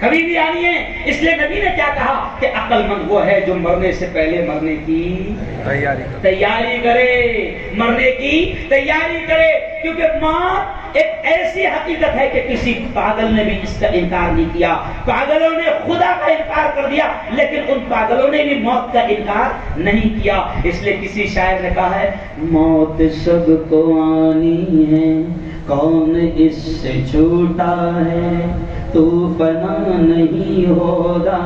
کبھی بھی آنی ہے. اس لیے نبی نے کیا کہا کہ عقل مند وہ ہے جو مرنے سے پہلے مرنے کی تیاری کرے, مرنے کی تیاری کرے. کیونکہ موت ایک ایسی حقیقت ہے کہ کسی پاگل نے بھی اس کا انکار نہیں کیا. پاگلوں نے خدا کا انکار کر دیا, لیکن ان پاگلوں نے بھی موت کا انکار نہیں کیا. اس لیے کسی شاعر نے کہا ہے, موت سب کو آنی ہے, کون اس سے چھوٹا ہے, تو فنا نہیں ہوگا,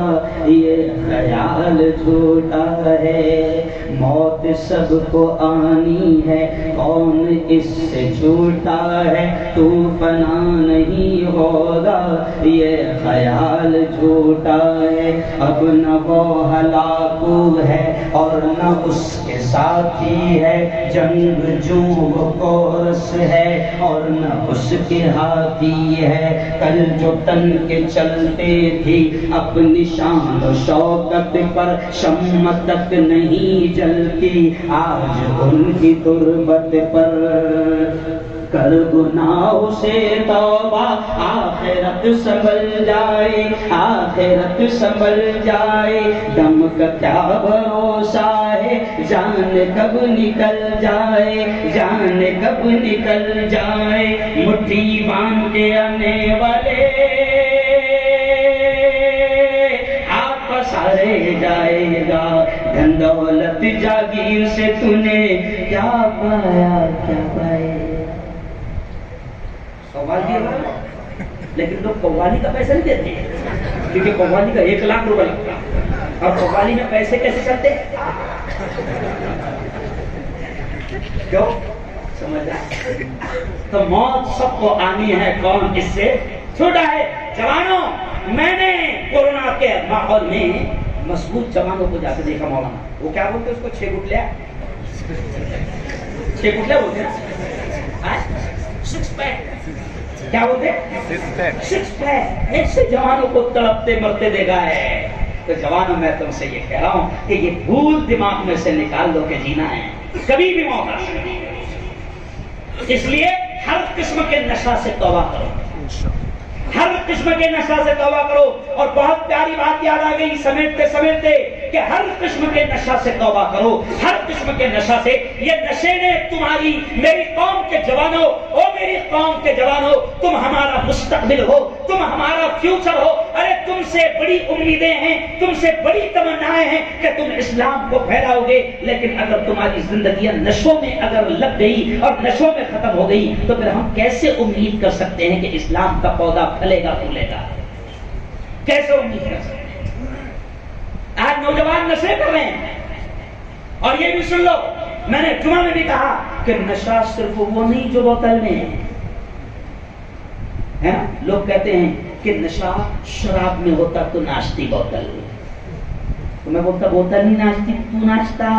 یہ خیال جھوٹا ہے. موت سب کو آنی ہے, کون اس سے چھوٹا ہے, تو فنا نہیں ہوگا, یہ خیال جھوٹا ہے. اب نہ وہ ہلاکو ہے اور نہ اس کے ساتھی ہے, جنگ جو وہ کورس ہے اور نہ اس کے ہاتھی ہے. کل جو تن کے چلتے تھی اپنی شان و شوکت پر, شمع تک نہیں جلتی آج ان کی تربت پر. کر گناہوں سے توبہ, آخرت سنبھل جائے, آخرت سنبھل جائے. دم کا کیا بھروسہ ہے, جان کب نکل جائے, جان کب نکل جائے. مٹھی باندھ کے آنے والے آپ پسارے جائے گا. دھن دولت جاگیر سے تو نے کیا پایا, کیا پائے. لیکن لوگ قوالی کا پیسہ نہیں دیتے ہیں, کیونکہ قوالی کا 1 لاکھ روپے لگتا ہے, اور قوالی میں پیسے کیسے چلتے ہیں, کیوں سمجھ آئے. تو موت سب کو آنی ہے, کون اس سے چھوٹا ہے. جوانوں, میں نے کورونا کے ماحول میں مضبوط جوانوں کو جا کے دیکھا. مولانا وہ کیا بولتے اس کو, 6 گٹلیا, 6 گٹلیا بولتے ہیں, 6 پیک, کیا بولتے ہیں 6 پیک. ایسے جوانوں کو تڑپتے مرتے دیکھا ہے. تو جوانوں, میں تم سے یہ کہہ رہا ہوں کہ یہ بھول دماغ میں سے نکال دو کہ جینا ہے, کبھی بھی موت آ سکتی ہے. اس لیے ہر قسم کے نشہ سے توبہ کرو, ہر قسم کے نشہ سے توبہ کرو. اور بہت پیاری بات یاد آ گئی سمیٹتے سمیٹتے کہ ہر قسم کے نشہ سے توبہ کرو, ہر قسم کے نشہ سے. یہ نشے نے تمہاری, میری قوم کے جوانوں, او میری قوم کے جوانوں, تم ہمارا مستقبل ہو, تم ہمارا فیوچر ہو. ارے تم سے بڑی امیدیں ہیں, تم سے بڑی تمنائیں ہیں کہ تم اسلام کو پھیلاؤ گے. لیکن اگر تمہاری زندگیاں نشوں میں اگر لگ گئی اور نشوں میں ختم ہو گئی, تو پھر ہم کیسے امید کر سکتے ہیں کہ اسلام کا پودا پھلے گا, پھولے گا؟ کیسے امید کر سکتے ہیں؟ آج نوجوان نشے کر رہے ہیں. اور یہ بھی سن لو, میں نے جمعہ میں بھی کہا کہ نشہ صرف وہ نہیں جو بوتل میں ہے. لوگ کہتے ہیں کہ نشہ شراب میں ہوتا تو ناشتی بوتل, تو میں بولتا بوتل نہیں ناشتی, تو ناشتا.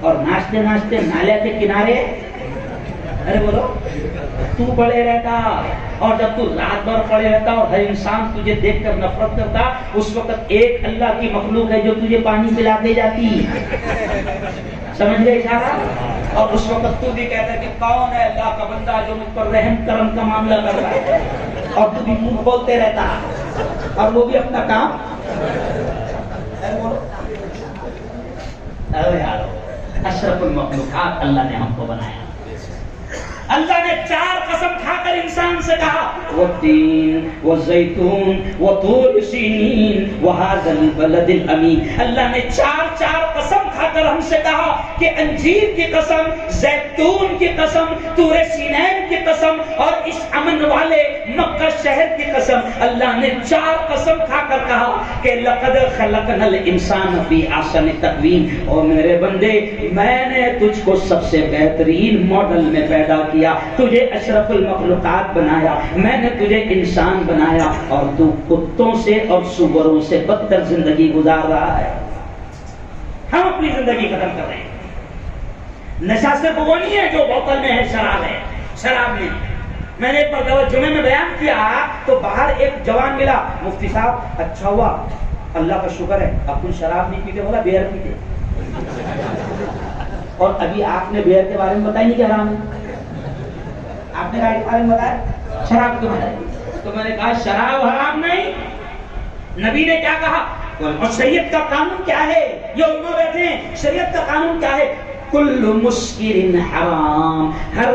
اور ناشتے ناشتے نالے کے کنارے, ارے بولو, تو پڑے رہتا. اور جب تو رات بھر پڑے رہتا اور ہر انسان تجھے دیکھ کر نفرت کرتا, اس وقت ایک اللہ کی مخلوق ہے جو تجھے پانی پلا کے جاتی, سمجھ گئے اشارہ. اور اس وقت تو بھی کہتا ہے کہ کون ہے اللہ کا بندہ جو مجھ پر رحم کرم کا معاملہ کر رہا ہے, اور تو بھی منہ کھولتے رہتا, اور وہ بھی اپنا کام. ارے یار, اشرف المخلوقات اللہ نے ہم کو بنایا. اللہ نے 4 قسم کھا کر انسان سے کہا, والتین والزیتون وطور سینین وہذا البلد الامین. اللہ نے 4 قسم کھا کر ہم سے کہا کہ انجیر کی قسم, زیتون کی قسم, طور سینین کی قسم, اور اس امن والے مکہ شہر کی قسم. اللہ نے 4 قسم کھا کر کہا کہ لقد خلقنا الانسان فی احسن تقویم. اور میرے بندے, میں نے تجھ کو سب سے بہترین ماڈل میں پیدا کیا, تجھے اشرف المخلوقات بنایا, میں نے تجھے انسان بنایا, اور تو کتوں سے اور سوروں سے بدتر زندگی گزار رہا ہے. ہم اپنی زندگی ختم کر رہے ہیں. نشہ صرف وہ نہیں ہے جو بوتل میں ہے, شراب ہے, شراب نہیں. میں نے ایک مرتبہ جمعے میں بیان کیا تو باہر ایک جوان ملا, مفتی صاحب اچھا ہوا, اللہ کا شکر ہے اب کوئی شراب نہیں پیتے. بولا بیئر پیتے. اور ابھی آپ نے بیئر کے بارے میں بتائی نہیں کہ حرام ہے, آپ نے رائٹ کے بارے میں بتایا, شراب کے بارے میں. تو میں نے کہا شراب حرام نہیں، نبی نے کیا کہا؟ اور شریعت کا قانون کیا ہے؟ یہ علماء بیٹھے ہیں، شریعت کا قانون کیا ہے؟ کل مسکر حرام، ہر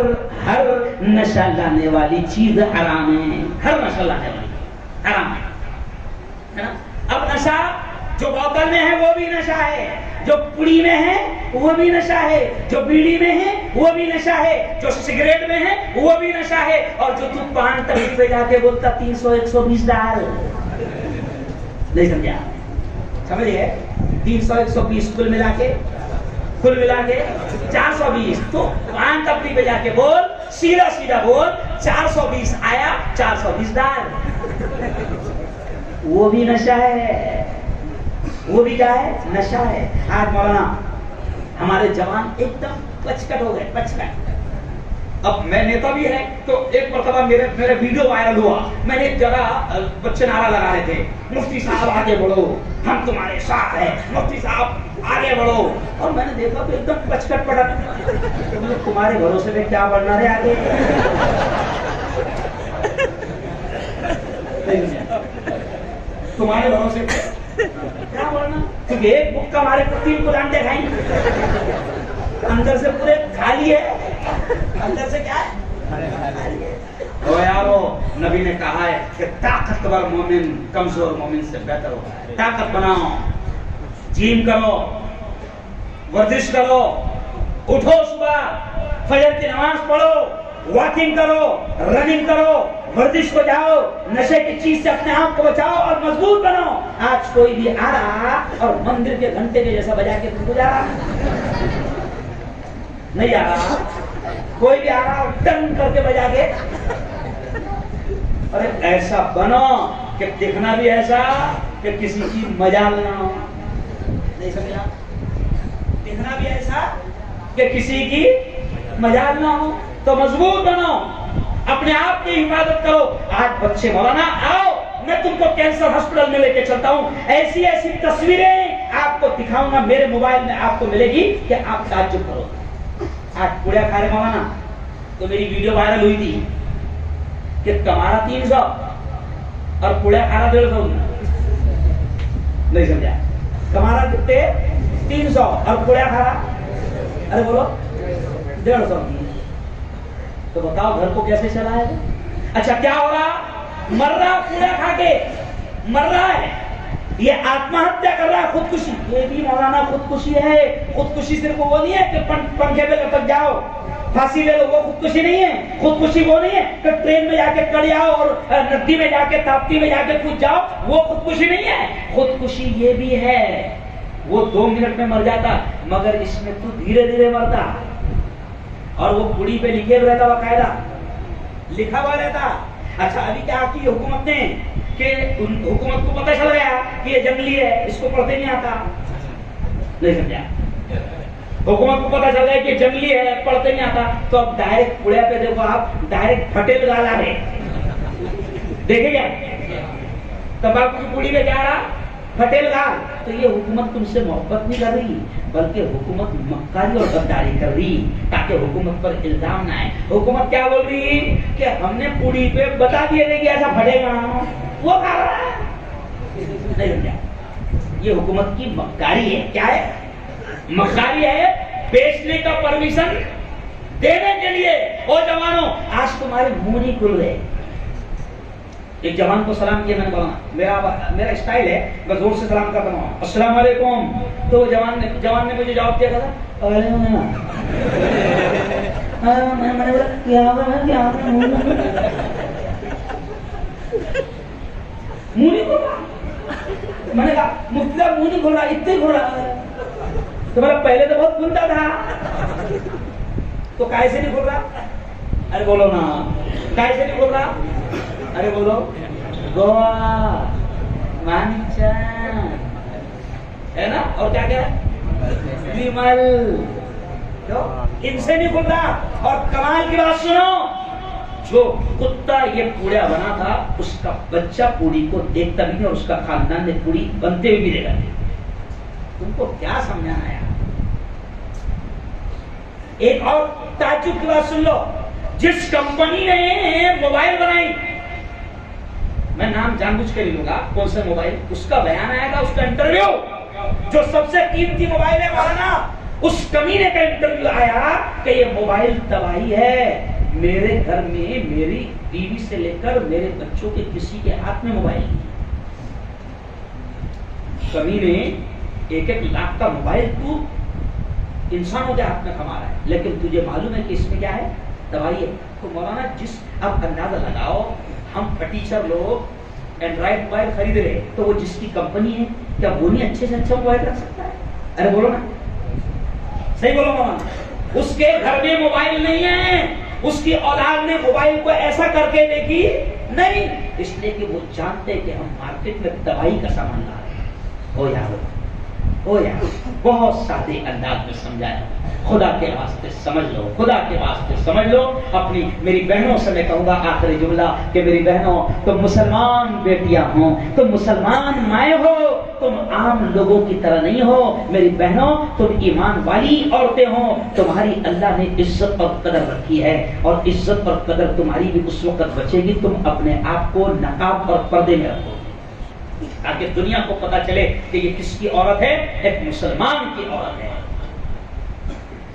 نشہ لانے والی چیز حرام ہے، ہر نشہ لانے والی حرام ہے نا؟ اب نشہ جو بوتل میں ہے وہ بھی نشہ ہے، جو پوڑی میں ہے وہ بھی نشہ ہے، جو بیڑی میں ہے وہ بھی نشہ ہے، جو سگریٹ میں ہے وہ بھی نشہ ہے، اور جو تو پان تقریب پہ جا کے بولتا 300 120 ڈال، نہیں سمجھا؟ سمجھے؟ 300 120 کل ملا کے 420، تو پان تقریب پہ جا کے بول، سیدھا بول 420 آیا 420 ڈال، وہ بھی نشہ ہے، وہ بھی کیا ہے؟ نشہ ہے۔ آج مولانا ہمارے جوان ایک دم پچکٹ ہو گئے، پچکٹ۔ اب میں نیتا بھی ہے تو ایک مرتبہ میرے ویڈیو وائرل ہوا، میں نے ایک جگہ بچے نعرہ لگا رہے تھے، مفتی صاحب آگے بڑھو، ہم تمہارے ساتھ ہیں، مفتی صاحب آگے بڑھو، اور میں نے دیکھا تو ایک دم پچکٹ پڑا، تمہارے بھروسے میں کیا بڑھنا ہے آگے؟ تمہارے بھروسے کیا بولنا؟ کیونکہ ایک بک کا ہمارے 3 کو جانتے کھائیں، اندر سے پورے خالی ہے، اندر سے کیا ہے؟ او یارو، نبی نے کہا ہے کہ طاقتور مومن کمزور مومن سے بہتر ہوتا ہے۔ طاقت بناؤ، جیم کرو، ورزش کرو، اٹھو صبح فجر کی نماز پڑھو، واکنگ کرو، رننگ کرو، ورزش کو جاؤ، نشے کی چیز سے اپنے آپ کو بچاؤ اور مضبوط بنو۔ آج کوئی بھی آ رہا اور مندر کے گھنٹے کے جیسا بجا کے تم کو جا رہا نہیں، آ رہا کوئی بھی آ رہا اور ٹن کر کے بجا کے، ارے ایسا بنو کہ دکھنا بھی ایسا کہ کسی کی مجال نہ ہو، نہیں سمجھا؟ دکھنا بھی ایسا کہ کسی کی مجال نہ ہو، تو مضبوط بنو، اپنے آپ کی حفاظت کرو۔ آج بچے مولانا آؤ، میں تم کو کینسر ہاسپٹل میں لے کے چلتا ہوں، ایسی تصویریں آپ کو دکھاؤں گا، میرے موبائل میں آپ کو ملے گی کہ آپ تعجب کرو۔ آج پوڑیا کھا رہے مولانا، تو میری ویڈیو وائرل ہوئی تھی کہ کمارا 300 اور پوڑیا کھا رہا 150، نہیں سمجھا؟ کمارا کتنے 300 اور پوڑیا کھا رہا، ارے بولو 150، تو بتاؤ گھر کو کیسے چلائے گا؟ اچھا کیا ہو رہا؟ مر رہا، پوڑیا کھا کے مر رہا ہے، یہ آتما ہتیا کر رہا ہے، خودکشی۔ یہ بھی مولانا خودکشی ہے۔ خودکشی صرف وہ نہیں ہے کہ پنکھے پہ لٹک جاؤ پھانسی لے لو، وہ خودکشی نہیں ہے۔ خودکشی وہ نہیں ہے کہ ٹرین میں جا کے کڑ جاؤ اور ندی میں جا کے تاپتی میں جا کے کود جاؤ، وہ خودکشی نہیں ہے۔ خودکشی یہ بھی ہے، وہ 2 منٹ میں مر جاتا، مگر اس میں تو دھیرے دھیرے مرتا، اور وہ پوڑی پہ لکھے ہوئے رہتا، باقاعدہ لکھا ہوا رہتا۔ اچھا ابھی کیا کی حکومت نے کہ حکومت کو پتہ چل گیا کہ یہ جنگلی ہے، اس کو پڑھتے نہیں آتا، نہیں سمجھا؟ حکومت کو پتہ چل گیا کہ جنگلی ہے، پڑھتے نہیں آتا، تو اب ڈائریکٹ پوڑیا پہ دیکھو آپ، ڈائریکٹ پھٹے لگا رہے، دیکھیں گے تمباکو کی پوڑی میں کیا رہا؟ پھٹے لگا۔ تو یہ حکومت تم سے محبت نہیں کر رہی، بلکہ حکومت مکاری اور غداری کر رہی تاکہ حکومت پر الزام نہ آئے۔ حکومت کیا بول رہی کہ ہم نے پوڑی پہ بتا دیا کہ ایسا پھٹے گا، وہ کھا رہا ہے، نہیں سمجھا؟ یہ حکومت کی مکاری ہے۔ کیا ہے؟ مکاری ہے، بیچنے کا پرمیشن دینے کے لیے۔ اور جوانوں آج تمہارے منہ نہیں کھل رہے۔ ایک جوان کو سلام کیا، میں نے بولا میرا اسٹائل ہے میں زور سے سلام کرتا ہوں، السلام علیکم، تو جوان نے مجھے جواب دیا تھا، میں نے بولا کیا منہ نہیں کھول رہا، میں نے کہا مفتی صاحب منہ نہیں کھول رہا، اتنے کھول رہا، تو میرا پہلے تو بہت کھلتا تھا، تو کیسے نہیں کھول رہا؟ ارے بولو نا، کیسے نہیں کھول رہا؟ ارے بولو گوا مانچان ہے نا، اور کیا کیا ہے ویمل، ان سے نہیں کھل رہا۔ اور کمال کی بات سنو، جو کتا یہ پوڑیا بنا تھا اس کا بچہ پوڑی کو دیکھتا بھی نہیں اور اس کا خاندان نے پوڑی بنتے ہوئے بھی دیکھا۔ تم کو کیا سمجھانا ہے؟ ایک اور تعجب کی بات سن لو، جس کمپنی نے موبائل بنائی میں نام جان بوجھ کے نہیں لوں گا کون سے موبائل، اس کا بیان آئے گا، اس کا انٹرویو، جو سب سے قیمتی موبائل ہے مولانا، اس کمینے کا انٹرویو آیا کہ یہ موبائل تباہی ہے، میرے گھر میں میری بیوی سے لے کر میرے بچوں کے کسی کے ہاتھ میں موبائل نہیں، کمینے 1-1 لاکھ کا موبائل تو انسانوں کے ہاتھ میں کما رہا ہے، لیکن تجھے معلوم ہے کہ اس میں کیا ہے؟ تباہی ہے۔ تو مولانا جس اب اندازہ لگاؤ، ہم ٹیچر لوگ اینڈرائڈ موبائل خرید رہے تو وہ جس کی کمپنی ہے کیا وہ نہیں اچھے سے اچھا موبائل رکھ سکتا ہے؟ ارے بولو نا، صحیح بولو مولانا، اس کے گھر میں موبائل نہیں ہے، اس کی اولاد نے موبائل کو ایسا کر کے دیکھی نہیں، اس لیے کہ وہ جانتے کہ ہم مارکیٹ میں تباہی کا سامان لا رہے ہیں۔ ہو یار بہت سادے انداز میں سمجھایا، خدا کے واسطے سمجھ لو، خدا کے واسطے سمجھ لو۔ اپنی میری بہنوں سے میں کہوں گا آخری جملہ کہ میری بہنوں، تم مسلمان بیٹیاں ہو، تم مسلمان مائیں ہو، تم عام لوگوں کی طرح نہیں ہو میری بہنوں، تم ایمان والی عورتیں ہو، تمہاری اللہ نے عزت اور قدر رکھی ہے، اور عزت اور قدر تمہاری بھی اس وقت بچے گی تم اپنے آپ کو نقاب اور پردے میں رکھو، تاکہ دنیا کو پتا چلے کہ یہ کس کی عورت ہے، ایک مسلمان کی عورت ہے،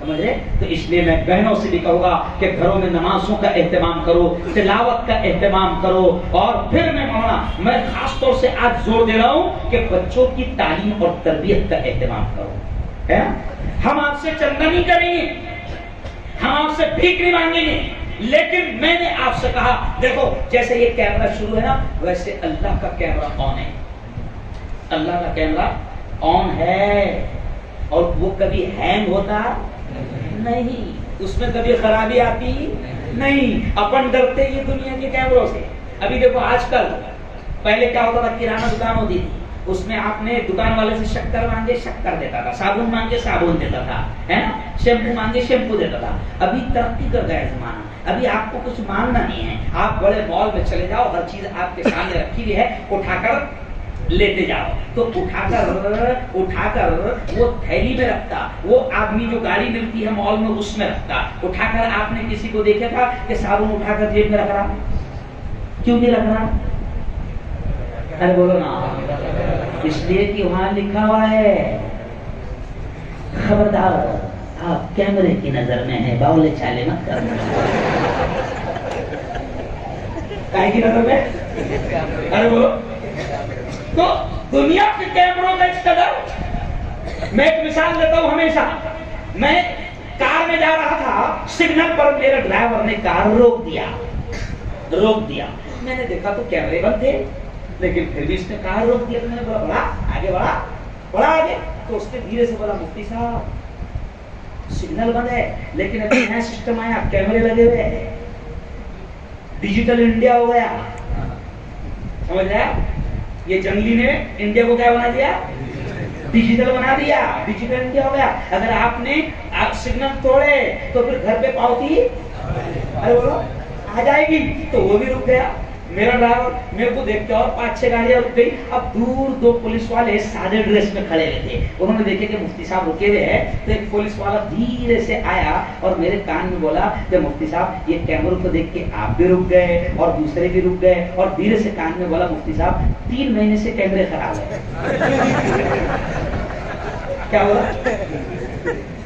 سمجھ رہے؟ تو اس لیے میں بہنوں سے بھی کہوں گا کہ گھروں میں نمازوں کا اہتمام کرو، تلاوت کا اہتمام کرو، اور پھر میں خاص طور سے آج زور دے رہا ہوں کہ بچوں کی تعلیم اور تربیت کا اہتمام کرو، ہے نا؟ ہم آپ سے چندہ نہیں کریں گے، ہم آپ سے بھیک نہیں مانگیں گے، لیکن میں نے آپ سے کہا دیکھو جیسے یہ کیمرہ شروع ہے نا، ویسے اللہ کا کیمرہ آن ہے، اللہ کا کیمرہ آن ہے، اور وہ کبھی ہینگ ہوتا نہیں، اس میں کبھی خرابی آتی نہیں، اپن ڈرتے یہ دنیا کے کیمروں سے۔ ابھی دیکھو آج کل، پہلے کیا ہوتا تھا، کرانہ دکان ہوتی تھی، اس میں آپ نے دکان والے سے شکر مانگے شکر دیتا تھا، صابن مانگے صابن دیتا تھا، ہے نا، شیمپو مانگے شیمپو دیتا تھا۔ ابھی ترقی کر گیا زمانہ، ابھی آپ کو کچھ مانگنا نہیں ہے، آپ بڑے مال میں چلے جاؤ، ہر چیز آپ کے سامنے رکھی ہوئی ہے، اٹھا کر لیتے جاؤ، تو اٹھا کر وہ تھیلی میں رکھتا، وہ آدمی جو گاڑی ملتی ہے مال میں اس میں رکھتا، اٹھا کر آپ نے کسی کو دیکھا تھا کہ صابن اٹھا کر جیب میں رکھ رہا؟ کیوں نہیں رکھ رہا؟ ارے بولو نا، اس لیے کہ وہاں لکھا ہوا ہے خبردار آپ کیمرے کی نظر میں ہے، باولے چالے مت کرنا۔ کائے کی نظر میں؟ ارے بولو، تو دنیا کے کیمروں کا قدر، میں ایک مثال دیتا ہوں ہمیشہ، میں کار میں جا رہا تھا، سگنل پر میرے ڈرائیور نے کار روک دیا، میں نے دیکھا تو کیمرے بند تھے، لیکن پھر بھی اس نے کار روک دیا، تو میں نے بولا بڑا آگے، تو اس نے دھیرے سے بولا مفتی صاحب سگنل بند ہے، لیکن ابھی نیا سسٹم آیا، کیمرے لگے ہوئے ہیں، ڈیجیٹل انڈیا ہو گیا، سمجھ رہا ہے؟ یہ جنگلی نے انڈیا کو کیا بنا دیا؟ ڈیجیٹل بنا دیا، ڈیجیٹل انڈیا ہو گیا۔ اگر آپ نے سگنل توڑے تو پھر گھر پہ پاؤتی ارے بولو آ جائے گی، تو وہ بھی رک گیا۔ میرا ڈرائیور میرے کو دیکھتے اور 5-6 گاڑیاں رک گئی، اب دور 2 پولیس والے سادے ڈریس میں کھڑے ہوئے تھے، انہوں نے دیکھے کہ مفتی صاحب رکے ہوئے ہیں، تو ایک پولیس والا دھیرے سے آیا اور میرے کان میں بولا کہ مفتی صاحب یہ کیمروں کو دیکھ کے آپ بھی رک گئے اور دوسرے بھی رک گئے، اور دھیرے سے کان میں بولا مفتی صاحب 3 مہینے سے کیمرے خراب ہیں۔ کیا بولا؟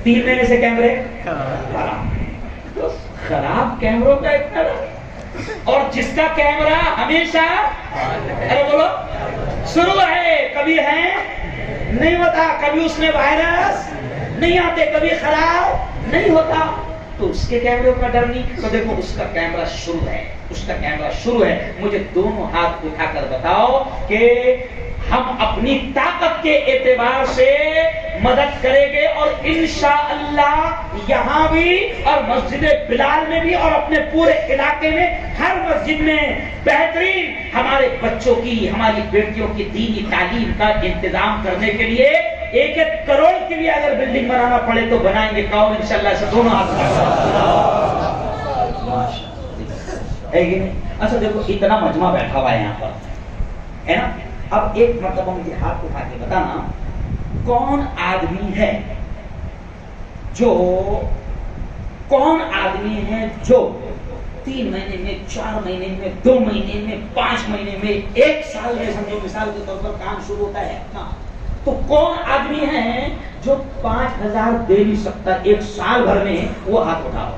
3 مہینے سے کیمرے خراب، خراب کیمروں کا اتنا، اور جس کا کیمرہ ہمیشہ ارے بولو شروع ہے، کبھی ہے نہیں ہوتا، کبھی اس میں وائرس نہیں آتے، کبھی خراب نہیں ہوتا، تو اس کے کیمرے کا ڈر نہیں، تو دیکھو اس کا کیمرہ شروع ہے، اس کا کیمرہ شروع ہے۔ مجھے دونوں ہاتھ اٹھا کر بتاؤ کہ ہم اپنی طاقت کے اعتبار سے مدد کریں گے، اور انشاءاللہ یہاں بھی اور مسجد بلال میں بھی اور اپنے پورے علاقے میں ہر مسجد میں بہترین ہمارے بچوں کی، ہماری بیٹیوں کی دینی تعلیم کا انتظام کرنے کے لیے 1-1 کروڑ کے لیے اگر بلڈنگ بنانا پڑے تو بنائیں گے، کہو انشاءاللہ سے دونوں ہاتھ ہے کہ نہیں؟ اچھا دیکھو اتنا مجمع بیٹھا ہوا ہے یہاں پر، ہے نا؟ اب ایک مرتبہ مجھے ہاتھ اٹھا کے بتانا کون آدمی ہے جو 3 مہینے میں، 4 مہینے میں، 2 مہینے میں، 5 مہینے میں، 1 سال میں سمجھو مثال کے طور پر کام شروع ہوتا ہے نا، تو کون آدمی ہے جو 5,000 دے نہیں سکتا 1 سال بھر میں؟ وہ ہاتھ اٹھاؤ.